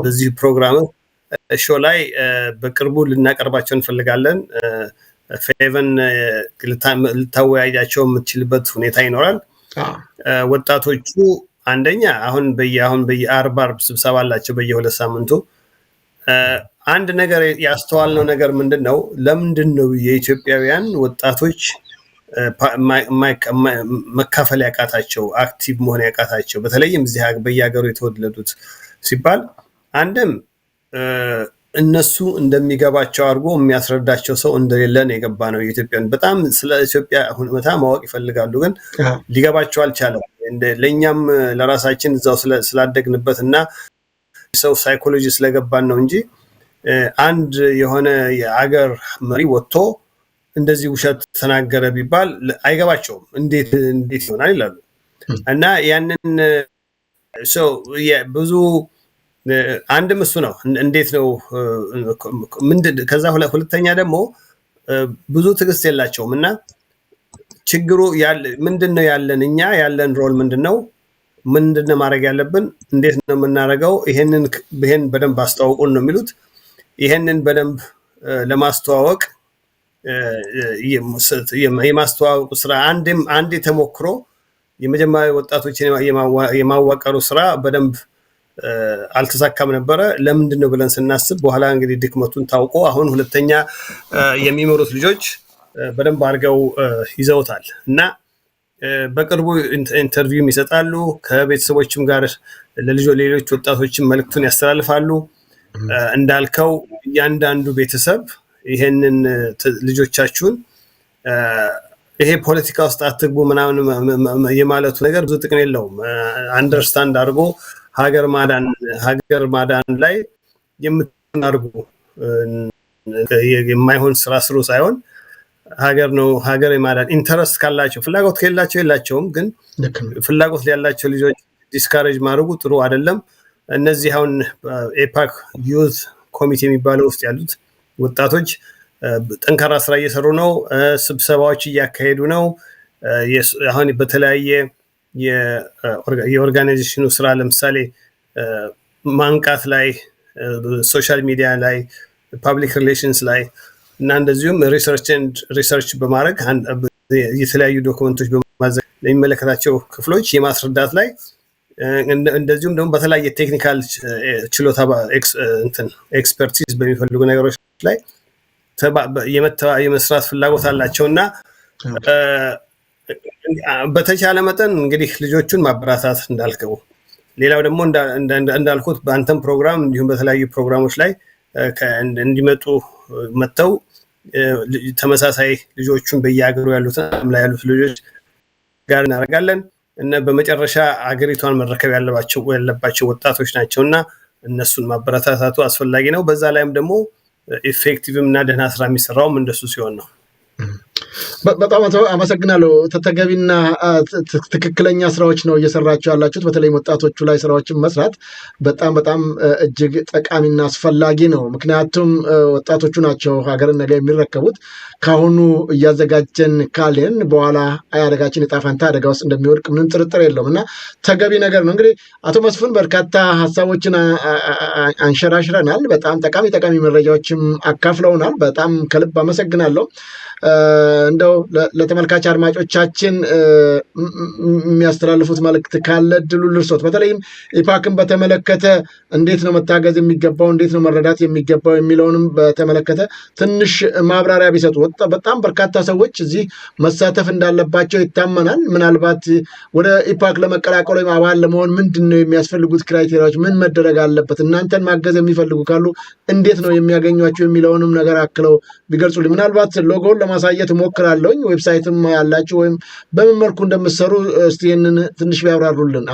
[SPEAKER 3] በዚህ ፕሮግራም ሾው ላይ በቅርቡ ልናቀርባቸው እንፈልጋለን። ፌቨን ልታወያያቸው የምትችልበት ሁኔታ ይኖራል። ወጣቶቹ አንደኛ አሁን በየአርብ ስብሰባ አላቸው በየ2 ሳምንቱ። አንድ ነገር ያስተዋልነው ነገር ምንድነው? ለምንድነው የኢትዮጵያውያን ወጣቶች መካፈል ያቃታቸው፣ አክቲቭ መሆን ያቃታቸው? በተለይም እዚህ በየሀገሩ የተወለዱት ሲባል አንድም እነሱ እንደሚገባቸው አድርጎ የሚያስረዳቸው ሰው እንደሌለ ነው የገባ ነው። የኢትዮጵያን በጣም ስለ ኢትዮጵያ ሁኔታ ማወቅ ይፈልጋሉ፣ ግን ሊገባቸው አልቻለም። ለኛም ለራሳችን እዛው ስላደግንበት እና ሰው ሳይኮሎጂ ስለገባን ነው እንጂ አንድ የሆነ የአገር መሪ ወጥቶ እንደዚህ ውሸት ተናገረ ቢባል አይገባቸውም። እንዴት ይሆናል ይላሉ። እና ያንን ሰው ብዙ አንድም እሱ ነው። እንዴት ነው ከዛ ሁለተኛ ደግሞ ብዙ ትዕግስት የላቸውም። እና ችግሩ ምንድነው ያለን እኛ ያለን ሮል ምንድነው ማድረግ ያለብን፣ እንዴት ነው የምናደርገው? ይሄን በደንብ አስተዋውቁን ነው የሚሉት። ይሄንን በደንብ ለማስተዋወቅ የማስተዋወቁ ስራ አንዴ ተሞክሮ የመጀመሪያ ወጣቶችን የማዋቀሩ ስራ በደንብ አልተሳካም ነበረ። ለምንድን ነው ብለን ስናስብ በኋላ እንግዲህ ድክመቱን ታውቆ አሁን ሁለተኛ የሚመሩት ልጆች በደንብ አድርገው ይዘውታል እና በቅርቡ ኢንተርቪውም ይሰጣሉ። ከቤተሰቦችም ጋር ለሌሎች ወጣቶችም መልእክቱን ያስተላልፋሉ። እንዳልከው እያንዳንዱ ቤተሰብ ይሄንን ልጆቻችሁን ይሄ ፖለቲካ ውስጥ አትግቡ ምናምን የማለቱ ነገር ብዙ ጥቅም የለውም። አንደርስታንድ አድርጎ ሀገር ማዳን ላይ የምታርጉ የማይሆን ስራ ስሩ ሳይሆን ሀገር የማዳን ኢንተረስት ካላቸው ፍላጎት ከሌላቸው የላቸውም። ግን ፍላጎት ያላቸው ልጆች ዲስካሬጅ ማድረጉ ጥሩ አይደለም። እነዚህ አሁን ኤፓክ ዩዝ ኮሚቴ የሚባለው ውስጥ ያሉት ወጣቶች ጠንካራ ስራ እየሰሩ ነው። ስብሰባዎች እያካሄዱ ነው። አሁን በተለያየ የኦርጋናይዜሽኑ ስራ ለምሳሌ ማንቃት ላይ፣ ሶሻል ሚዲያ ላይ፣ ፐብሊክ ሪሌሽንስ ላይ እና እንደዚሁም ሪሰርች በማድረግ የተለያዩ ዶክመንቶች በማዘጋጀት ለሚመለከታቸው ክፍሎች የማስረዳት ላይ እንደዚሁም ደግሞ በተለያየ ቴክኒካል ችሎታ ኤክስፐርቲዝ በሚፈልጉ ነገሮች ላይ የመስራት ፍላጎት አላቸው እና በተቻለ መጠን እንግዲህ ልጆቹን ማበረታታት እንዳልከው፣ ሌላው ደግሞ እንዳልኩት በአንተም ፕሮግራም እንዲሁም በተለያዩ ፕሮግራሞች ላይ እንዲመጡ መጥተው ተመሳሳይ ልጆቹን በየሀገሩ ያሉትን ላይ ያሉት ልጆች ጋር እናደርጋለን እና በመጨረሻ አገሪቷን መረከብ ያለባቸው ወጣቶች ናቸውና እነሱን ማበረታታቱ አስፈላጊ ነው። በዛ ላይም ደግሞ ኢፌክቲቭም እና ደህና ስራ የሚሰራውም እንደሱ ሲሆን ነው።
[SPEAKER 2] በጣም አመሰግናለሁ። ተገቢና ትክክለኛ ስራዎች ነው እየሰራችሁ ያላችሁት። በተለይም ወጣቶቹ ላይ ስራዎችን መስራት በጣም እጅግ ጠቃሚና አስፈላጊ ነው። ምክንያቱም ወጣቶቹ ናቸው ሀገርን ነገ የሚረከቡት። ካሁኑ እያዘጋጀን ካለን በኋላ አደጋችን ዕጣ ፈንታ አደጋ ውስጥ እንደሚወድቅ ምንም ጥርጥር የለውም እና ተገቢ ነገር ነው። እንግዲህ አቶ መስፍን በርካታ ሀሳቦችን አንሸራሽረናል። በጣም ጠቃሚ መረጃዎችም አካፍለውናል። በጣም ከልብ አመሰግናለሁ። እንደው ለተመልካች አድማጮቻችን የሚያስተላልፉት መልእክት ካለ ድሉ ልርሶት። በተለይም ኢፓክን በተመለከተ እንዴት ነው መታገዝ የሚገባው፣ እንዴት ነው መረዳት የሚገባው የሚለውንም በተመለከተ ትንሽ ማብራሪያ ቢሰጡ። በጣም በርካታ ሰዎች እዚህ መሳተፍ እንዳለባቸው ይታመናል። ምናልባት ወደ ኢፓክ ለመቀላቀል ወይም አባል ለመሆን ምንድን ነው የሚያስፈልጉት ክራይቴሪያዎች፣ ምን መደረግ አለበት፣ እናንተን ማገዝ የሚፈልጉ ካሉ እንዴት ነው የሚያገኟቸው የሚለውንም ነገር አክለው ቢገልጹልኝ። ምናልባት ሎጎውን ለማሳየት ሞክራለሁኝ። ዌብሳይትም ያላችሁ ወይም በምን መልኩ እንደምትሰሩ እስቲ ይህንን ትንሽ ቢያብራሩልን።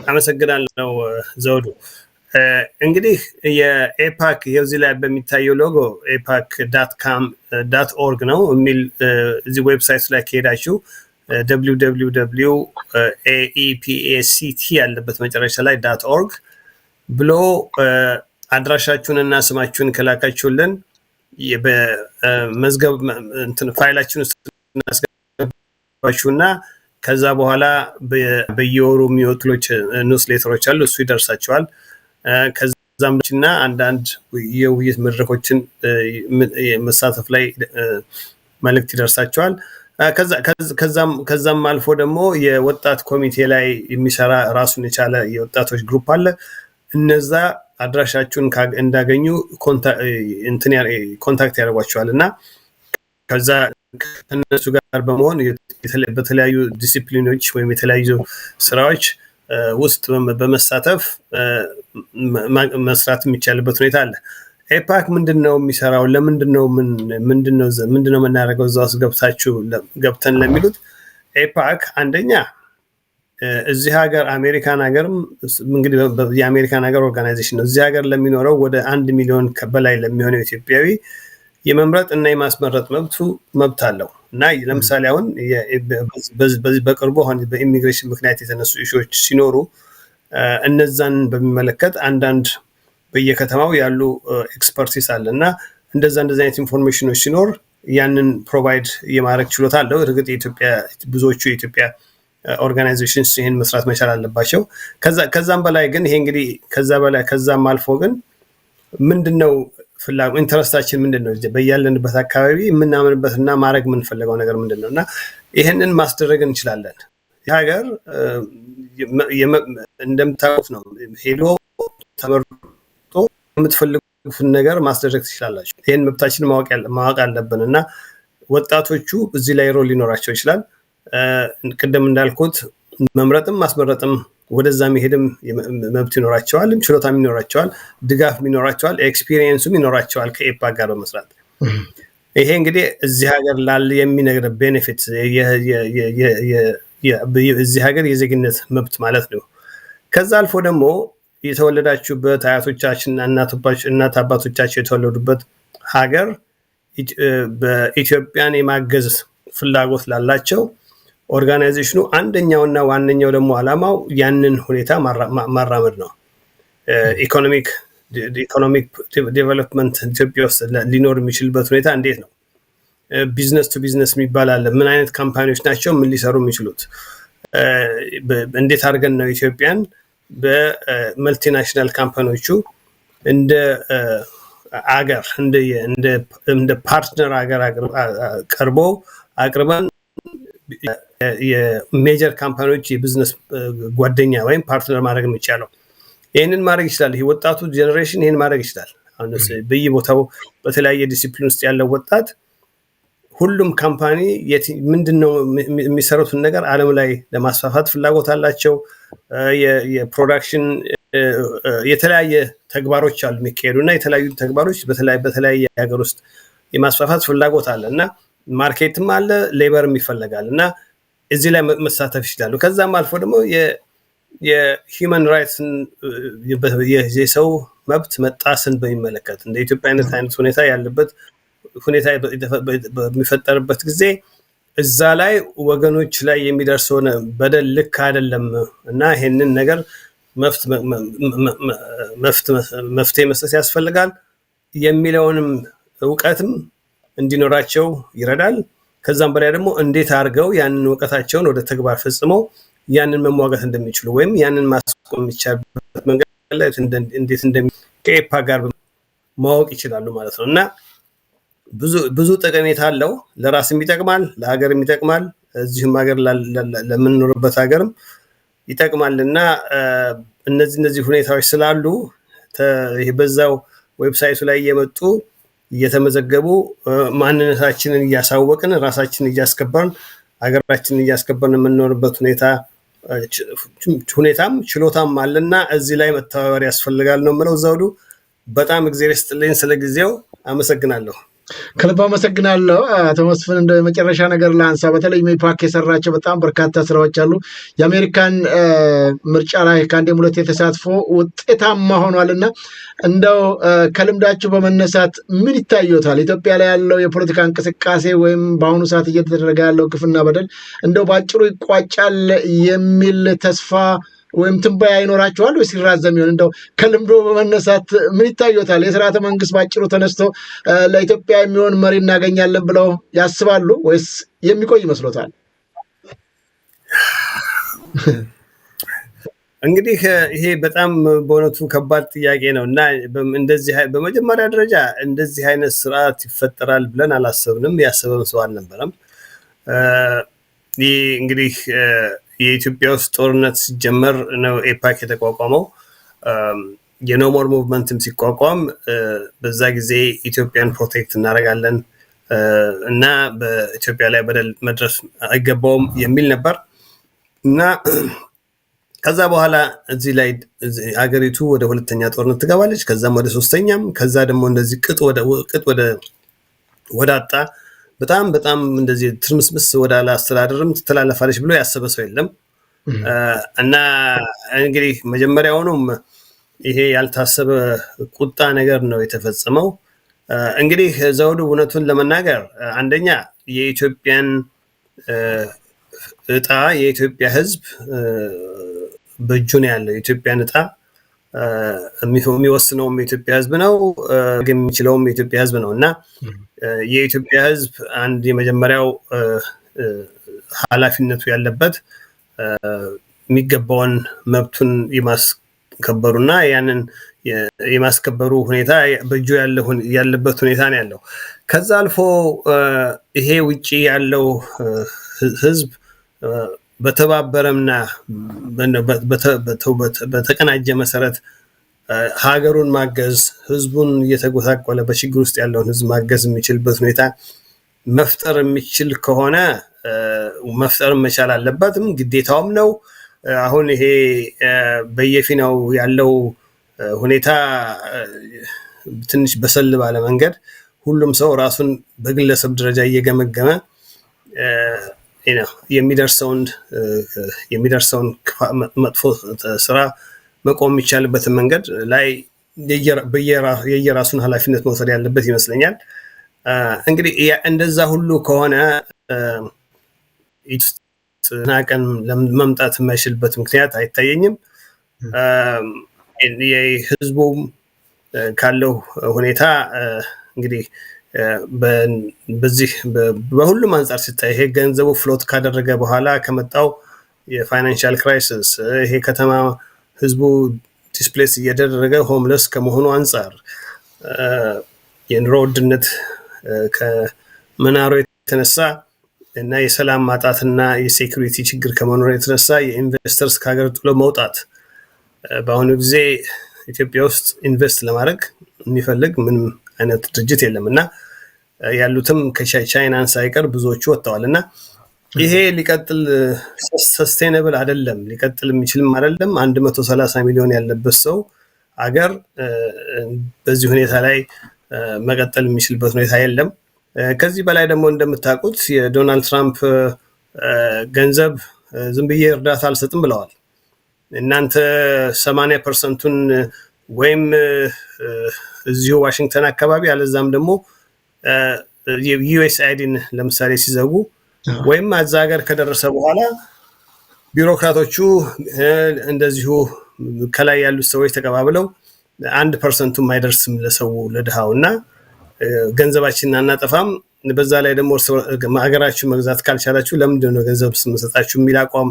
[SPEAKER 3] አመሰግናለሁ ዘውዱ። እንግዲህ የኤፓክ የዚህ ላይ በሚታየው ሎጎ epac.com.org ነው የሚል እዚህ ዌብሳይት ላይ ከሄዳችሁ www.aepact ያለበት መጨረሻ ላይ .org ብሎ አድራሻችሁንና ስማችሁን ከላካችሁልን በመዝገብ ፋይላችን ውስጥ እናስገባችሁና ከዛ በኋላ በየወሩ የሚወጡ ኒውስሌተሮች አሉ፣ እሱ ይደርሳችኋል። ከዛምና አንዳንድ የውይይት መድረኮችን መሳተፍ ላይ መልእክት ይደርሳችኋል። ከዛም አልፎ ደግሞ የወጣት ኮሚቴ ላይ የሚሰራ ራሱን የቻለ የወጣቶች ግሩፕ አለ። እነዛ አድራሻችሁን እንዳገኙ ኮንታክት ያደርጓቸዋል እና ከዛ ከነሱ ጋር በመሆን በተለያዩ ዲሲፕሊኖች ወይም የተለያዩ ስራዎች ውስጥ በመሳተፍ መስራት የሚቻልበት ሁኔታ አለ። ኤፓክ ምንድነው የሚሰራው? ለምንድነው ምንድነው የምናደርገው እዛ ውስጥ ገብተን ለሚሉት ኤፓክ አንደኛ እዚህ ሀገር አሜሪካን ሀገርም እንግዲህ የአሜሪካን ሀገር ኦርጋናይዜሽን ነው። እዚህ ሀገር ለሚኖረው ወደ 1 ሚሊዮን በላይ ለሚሆነው ኢትዮጵያዊ የመምረጥ እና የማስመረጥ መብት አለው እና ለምሳሌ አሁን በቅርቡ አሁን በኢሚግሬሽን ምክንያት የተነሱ ኢሹዎች ሲኖሩ እነዛን በሚመለከት አንዳንድ በየከተማው ያሉ ኤክስፐርቲስ አለ እና እንደዛ አይነት ኢንፎርሜሽኖች ሲኖር ያንን ፕሮቫይድ የማድረግ ችሎታ አለው። እርግጥ ብዙዎቹ የኢትዮጵያ ኦርጋናይዜሽንስ ይሄን መስራት መቻል አለባቸው። ከዛም በላይ ግን ይሄ እንግዲህ ከዛም አልፎ ግን ምንድነው ፍላጎት ኢንተረስታችን ምንድነው በያለንበት አካባቢ የምናምንበትና ማድረግ የምንፈልገው ነገር ምንድነው እና ይሄንን ማስደረግ እንችላለን። የሀገር እንደምታውቁት ነው ሄዶ ተመርጦ የምትፈልጉትን ነገር ማስደረግ ትችላላችሁ። ይሄን መብታችን ማወቅ አለብን እና ወጣቶቹ እዚህ ላይ ሮል ሊኖራቸው ይችላል። ቅድም እንዳልኩት መምረጥም ማስመረጥም ወደዛ መሄድም መብት ይኖራቸዋል፣ ችሎታም ይኖራቸዋል፣ ድጋፍም ይኖራቸዋል፣ ኤክስፒሪየንሱም ይኖራቸዋል ከኤፓክ ጋር በመስራት። ይሄ እንግዲህ እዚህ ሀገር ላለ የሚነግር ቤኔፊት እዚህ ሀገር የዜግነት መብት ማለት ነው። ከዛ አልፎ ደግሞ የተወለዳችሁበት አያቶቻችንና እናት አባቶቻችሁ የተወለዱበት ሀገር በኢትዮጵያን የማገዝ ፍላጎት ላላቸው ኦርጋናይዜሽኑ አንደኛውና ዋነኛው ደግሞ ዓላማው ያንን ሁኔታ ማራመድ ነው። ኢኮኖሚክ ዴቨሎፕመንት ኢትዮጵያ ውስጥ ሊኖር የሚችልበት ሁኔታ እንዴት ነው? ቢዝነስ ቱ ቢዝነስ የሚባል አለ። ምን አይነት ካምፓኒዎች ናቸው ምን ሊሰሩ የሚችሉት? እንዴት አድርገን ነው ኢትዮጵያን በመልቲናሽናል ካምፓኒዎቹ እንደ አገር እንደ ፓርትነር አገር አቅርበን የሜጀር ካምፓኒዎች የቢዝነስ ጓደኛ ወይም ፓርትነር ማድረግ የሚቻለው? ይህንን ማድረግ ይችላል። ይህ ወጣቱ ጄኔሬሽን ይህን ማድረግ ይችላል። አሁን በየቦታው በተለያየ ዲሲፕሊን ውስጥ ያለው ወጣት ሁሉም ካምፓኒ ምንድነው የሚሰሩትን ነገር ዓለም ላይ ለማስፋፋት ፍላጎት አላቸው። የፕሮዳክሽን የተለያየ ተግባሮች አሉ የሚካሄዱና የተለያዩ ተግባሮች በተለያየ ሀገር ውስጥ የማስፋፋት ፍላጎት አለ እና ማርኬትም አለ፣ ሌበርም ይፈልጋል እና እዚህ ላይ መሳተፍ ይችላሉ። ከዛም አልፎ ደግሞ የሂውማን ራይትስን የሰው መብት መጣስን በሚመለከት እንደ ኢትዮጵያ አይነት ሁኔታ ያለበት ሁኔታ በሚፈጠርበት ጊዜ እዛ ላይ ወገኖች ላይ የሚደርሰው በደል ልክ አይደለም እና ይሄንን ነገር መፍትሄ መስጠት ያስፈልጋል የሚለውንም እውቀትም እንዲኖራቸው ይረዳል። ከዛም በላይ ደግሞ እንዴት አድርገው ያንን እውቀታቸውን ወደ ተግባር ፈጽመው ያንን መሟገት እንደሚችሉ ወይም ያንን ማስቆም የሚቻልበት መንገድ ላይ እንዴት ከኤፓክ ጋር ማወቅ ይችላሉ ማለት ነው እና ብዙ ጠቀሜታ አለው። ለራስም ይጠቅማል፣ ለሀገርም ይጠቅማል፣ እዚህም ሀገር ለምንኖርበት ሀገርም ይጠቅማልና እነዚህ ሁኔታዎች ስላሉ በዛው ዌብሳይቱ ላይ እየመጡ እየተመዘገቡ ማንነታችንን እያሳወቅን ራሳችንን እያስከበርን ሀገራችንን እያስከበርን የምንኖርበት ሁኔታም ችሎታም አለና እዚህ ላይ መተባበር ያስፈልጋል ነው የምለው። ዘውዱ በጣም እግዚአብሔር ይስጥልኝ፣ ስለ ጊዜው አመሰግናለሁ።
[SPEAKER 2] ከልብ አመሰግናለሁ። አቶ መስፍን እንደ መጨረሻ ነገር ላንሳ። በተለይ ኤፓክ የሰራቸው በጣም በርካታ ስራዎች አሉ። የአሜሪካን ምርጫ ላይ ከአንዴም ሁለቴ ተሳትፎ ውጤታማ ሆኗልና እንደው ከልምዳችሁ በመነሳት ምን ይታዩታል? ኢትዮጵያ ላይ ያለው የፖለቲካ እንቅስቃሴ ወይም በአሁኑ ሰዓት እየተደረገ ያለው ግፍና በደል እንደው ባጭሩ ይቋጫል የሚል ተስፋ ወይም ትንበያ ይኖራቸዋል ወይስ ይራዘም ይሆን? እንደው ከልምዶ በመነሳት ምን ይታዩታል? የስርዓተ መንግስት ባጭሩ ተነስቶ ለኢትዮጵያ የሚሆን መሪ እናገኛለን ብለው ያስባሉ ወይስ የሚቆይ ይመስሎታል?
[SPEAKER 3] እንግዲህ ይሄ በጣም በእውነቱ ከባድ ጥያቄ ነው እና በመጀመሪያ ደረጃ እንደዚህ አይነት ስርዓት ይፈጠራል ብለን አላሰብንም። ያሰበም ሰው አልነበረም። ይህ እንግዲህ የኢትዮጵያ ውስጥ ጦርነት ሲጀመር ነው ኤፓክ የተቋቋመው። የኖሞር ሙቭመንትም ሲቋቋም በዛ ጊዜ ኢትዮጵያን ፕሮቴክት እናደርጋለን እና በኢትዮጵያ ላይ በደል መድረስ አይገባውም የሚል ነበር እና ከዛ በኋላ እዚህ ላይ አገሪቱ ወደ ሁለተኛ ጦርነት ትገባለች። ከዛም ወደ ሶስተኛም ከዛ ደግሞ እንደዚህ ቅጥ ወደ አጣ በጣም እንደዚህ ትርምስምስ ወደ አስተዳደርም ትተላለፋለች ብሎ ያሰበ ሰው የለም። እና እንግዲህ መጀመሪያውኑም ይሄ ያልታሰበ ቁጣ ነገር ነው የተፈጸመው። እንግዲህ ዘውዱ እውነቱን ለመናገር አንደኛ የኢትዮጵያን እጣ የኢትዮጵያ ሕዝብ በእጁ ነው ያለው። የኢትዮጵያን እጣ የሚወስነውም የኢትዮጵያ ሕዝብ ነው፣ የሚችለውም የኢትዮጵያ ሕዝብ ነው እና የኢትዮጵያ ሕዝብ አንድ የመጀመሪያው ኃላፊነቱ ያለበት የሚገባውን መብቱን የማስከበሩና ያንን የማስከበሩ ሁኔታ በእጁ ያለበት ሁኔታ ነው ያለው። ከዛ አልፎ ይሄ ውጪ ያለው ሕዝብ በተባበረምና በተቀናጀ መሰረት ሀገሩን ማገዝ ህዝቡን እየተጎሳቆለ በችግር ውስጥ ያለውን ህዝብ ማገዝ የሚችልበት ሁኔታ መፍጠር የሚችል ከሆነ መፍጠር መቻል አለበትም ግዴታውም ነው። አሁን ይሄ በየፊናው ያለው ሁኔታ ትንሽ በሰል ባለ መንገድ ሁሉም ሰው ራሱን በግለሰብ ደረጃ እየገመገመ የሚደርሰውን መጥፎ ስራ መቆም የሚቻልበትን መንገድ ላይ የየራሱን ኃላፊነት መውሰድ ያለበት ይመስለኛል። እንግዲህ እንደዛ ሁሉ ከሆነ ናቀን መምጣት የማይችልበት ምክንያት አይታየኝም። የህዝቡ ካለው ሁኔታ እንግዲህ በዚህ በሁሉም አንጻር ሲታይ ይሄ ገንዘቡ ፍሎት ካደረገ በኋላ ከመጣው የፋይናንሻል ክራይሲስ ይሄ ከተማ ህዝቡ ዲስፕሌስ እየደረገ ሆምለስ ከመሆኑ አንጻር የኑሮ ውድነት ከመናሩ የተነሳ እና የሰላም ማጣትና የሴኩሪቲ ችግር ከመኖሩ የተነሳ የኢንቨስተርስ ከሀገር ጥሎ መውጣት በአሁኑ ጊዜ ኢትዮጵያ ውስጥ ኢንቨስት ለማድረግ የሚፈልግ ምንም አይነት ድርጅት የለም እና ያሉትም ከቻይናን ሳይቀር ብዙዎቹ ወጥተዋል እና ይሄ ሊቀጥል ሰስቴነብል አይደለም፣ ሊቀጥል የሚችልም አይደለም። 130 ሚሊዮን ያለበት ሰው አገር በዚህ ሁኔታ ላይ መቀጠል የሚችልበት ሁኔታ የለም። ከዚህ በላይ ደግሞ እንደምታውቁት የዶናልድ ትራምፕ ገንዘብ ዝም ብዬ እርዳታ አልሰጥም ብለዋል። እናንተ 80%ቱን ወይም እዚሁ ዋሽንግተን አካባቢ አለዛም ደግሞ ዩኤስአይዲን ለምሳሌ ሲዘጉ ወይም አዛ ሀገር ከደረሰ በኋላ ቢሮክራቶቹ እንደዚሁ ከላይ ያሉት ሰዎች ተቀባብለው 1%ቱም አይደርስም ለሰው ለድሃው እና ገንዘባችንን አናጠፋም፣ በዛ ላይ ደግሞ ሀገራችሁ መግዛት ካልቻላችሁ ለምንድን ነው ገንዘብ ስንሰጣችሁ የሚል አቋም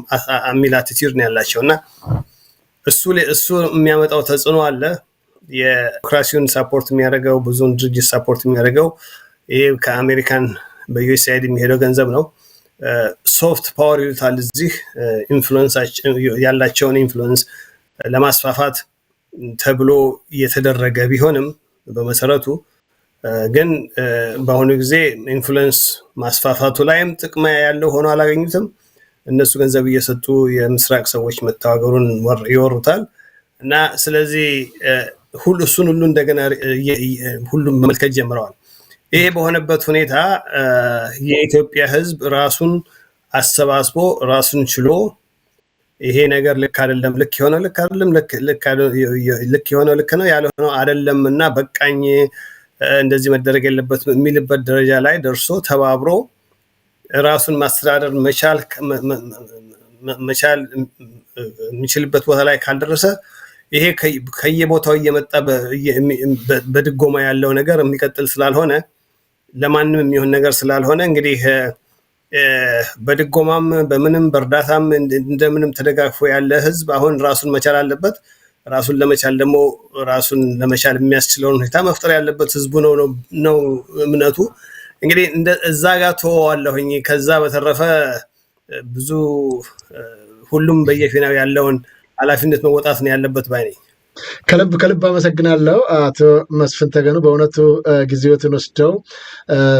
[SPEAKER 3] የሚል አቲቲዩድ ነው ያላቸውና እሱ የሚያመጣው ተጽዕኖ አለ። የዲሞክራሲውን ሳፖርት የሚያደርገው ብዙውን ድርጅት ሳፖርት የሚያደርገው ይሄ ከአሜሪካን በዩኤስአይዲ የሚሄደው ገንዘብ ነው። ሶፍት ፓወር ይሉታል እዚህ ያላቸውን ኢንፍሉዌንስ ለማስፋፋት ተብሎ እየተደረገ ቢሆንም በመሰረቱ ግን በአሁኑ ጊዜ ኢንፍሉዌንስ ማስፋፋቱ ላይም ጥቅም ያለው ሆኖ አላገኙትም። እነሱ ገንዘብ እየሰጡ የምስራቅ ሰዎች መታወገሩን ይወሩታል እና ስለዚህ እሱን ሁሉ እንደገና ሁሉም መመልከት ጀምረዋል። ይሄ በሆነበት ሁኔታ የኢትዮጵያ ሕዝብ ራሱን አሰባስቦ ራሱን ችሎ ይሄ ነገር ልክ አይደለም፣ ልክ የሆነ ልክ አይደለም፣ ልክ የሆነ ልክ ነው፣ ያልሆነው አይደለም እና በቃኝ እንደዚህ መደረግ የለበት የሚልበት ደረጃ ላይ ደርሶ ተባብሮ ራሱን ማስተዳደር መቻል የሚችልበት ቦታ ላይ ካልደረሰ ይሄ ከየቦታው እየመጣ በድጎማ ያለው ነገር የሚቀጥል ስላልሆነ ለማንም የሚሆን ነገር ስላልሆነ እንግዲህ በድጎማም በምንም በእርዳታም እንደምንም ተደጋግፎ ያለ ህዝብ አሁን ራሱን መቻል አለበት። ራሱን ለመቻል ደግሞ ራሱን ለመቻል የሚያስችለውን ሁኔታ መፍጠር ያለበት ህዝቡ ነው እምነቱ። እንግዲህ እዛ ጋር ተወዋለሁኝ። ከዛ በተረፈ ብዙ ሁሉም በየፊናው ያለውን ኃላፊነት መወጣት ነው ያለበት ባይ ነኝ።
[SPEAKER 2] ከልብ አመሰግናለሁ አቶ መስፍን ተገኑ። በእውነቱ ጊዜዎትን ወስደው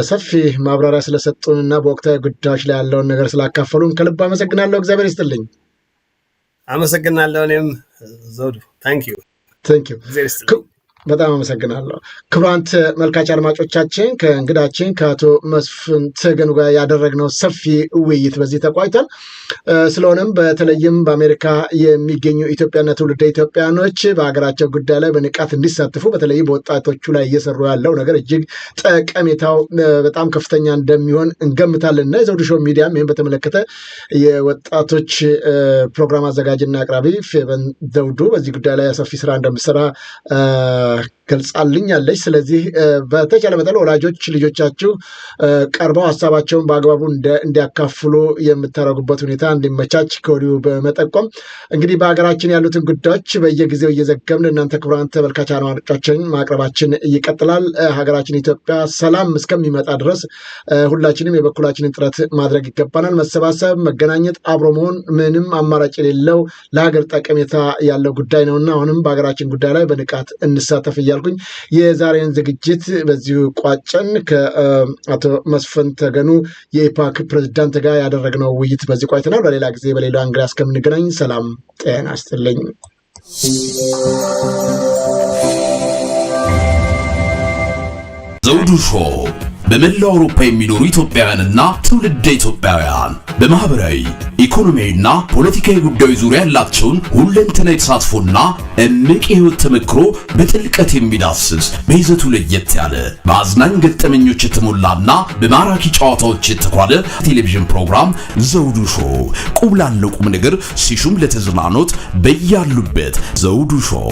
[SPEAKER 2] ሰፊ ማብራሪያ ስለሰጡንና በወቅታዊ ጉዳዮች ላይ ያለውን ነገር ስላካፈሉን ከልብ አመሰግናለሁ። እግዚአብሔር ይስጥልኝ።
[SPEAKER 3] አመሰግናለሁ። እኔም ዘውዱ ታንክ ዩ
[SPEAKER 2] በጣም አመሰግናለሁ። ክቡራን ተመልካች አድማጮቻችን ከእንግዳችን ከአቶ መስፍን ተገኑ ጋር ያደረግነው ሰፊ ውይይት በዚህ ተቋጭቷል። ስለሆነም በተለይም በአሜሪካ የሚገኙ ኢትዮጵያና ትውልደ ኢትዮጵያኖች በሀገራቸው ጉዳይ ላይ በንቃት እንዲሳተፉ በተለይም በወጣቶቹ ላይ እየሰሩ ያለው ነገር እጅግ ጠቀሜታው በጣም ከፍተኛ እንደሚሆን እንገምታለን እና የዘውዱ ሾው ሚዲያም ይህን በተመለከተ የወጣቶች ፕሮግራም አዘጋጅና አቅራቢ ፌቨን ዘውዱ በዚህ ጉዳይ ላይ ሰፊ ስራ እንደምሰራ ገልጻልኛለች። ስለዚህ በተቻለ መጠን ወላጆች ልጆቻችሁ ቀርበው ሀሳባቸውን በአግባቡ እንዲያካፍሉ የምታደርጉበት ሁኔታ እንዲመቻች ከወዲሁ በመጠቆም እንግዲህ በሀገራችን ያሉትን ጉዳዮች በየጊዜው እየዘገብን እናንተ ክቡራን ተመልካች አድማጮቻችን ማቅረባችን ይቀጥላል። ሀገራችን ኢትዮጵያ ሰላም እስከሚመጣ ድረስ ሁላችንም የበኩላችንን ጥረት ማድረግ ይገባናል። መሰባሰብ፣ መገናኘት፣ አብሮ መሆን ምንም አማራጭ የሌለው ለሀገር ጠቀሜታ ያለው ጉዳይ ነውና አሁንም በሀገራችን ጉዳይ ላይ በንቃት እንሳተፍ እያልኩኝ የዛሬን ዝግጅት በዚሁ ቋጨን። ከአቶ መስፍን ተገኑ የኢፓክ ፕሬዝዳንት ጋር ያደረግነው ውይይት በዚህ ቋጭተናል። በሌላ ጊዜ በሌላ እንግዳ እስከምንገናኝ ሰላም ጤና ይስጥልኝ።
[SPEAKER 1] ዘውዱ ሾው በመላው አውሮፓ የሚኖሩ ኢትዮጵያውያንና ትውልደ ኢትዮጵያውያን በማህበራዊ ኢኮኖሚያዊና ፖለቲካዊ ጉዳዮች ዙሪያ ያላቸውን ሁለንተናዊ ተሳትፎና እምቅ የህይወት ተመክሮ በጥልቀት የሚዳስስ በይዘቱ ለየት ያለ በአዝናኝ ገጠመኞች የተሞላና በማራኪ ጨዋታዎች የተኳለ ቴሌቪዥን ፕሮግራም ዘውዱ ሾው ቁም ላለው ቁም ነገር ሲሹም ለተዝናኖት በያሉበት ዘውዱ ሾው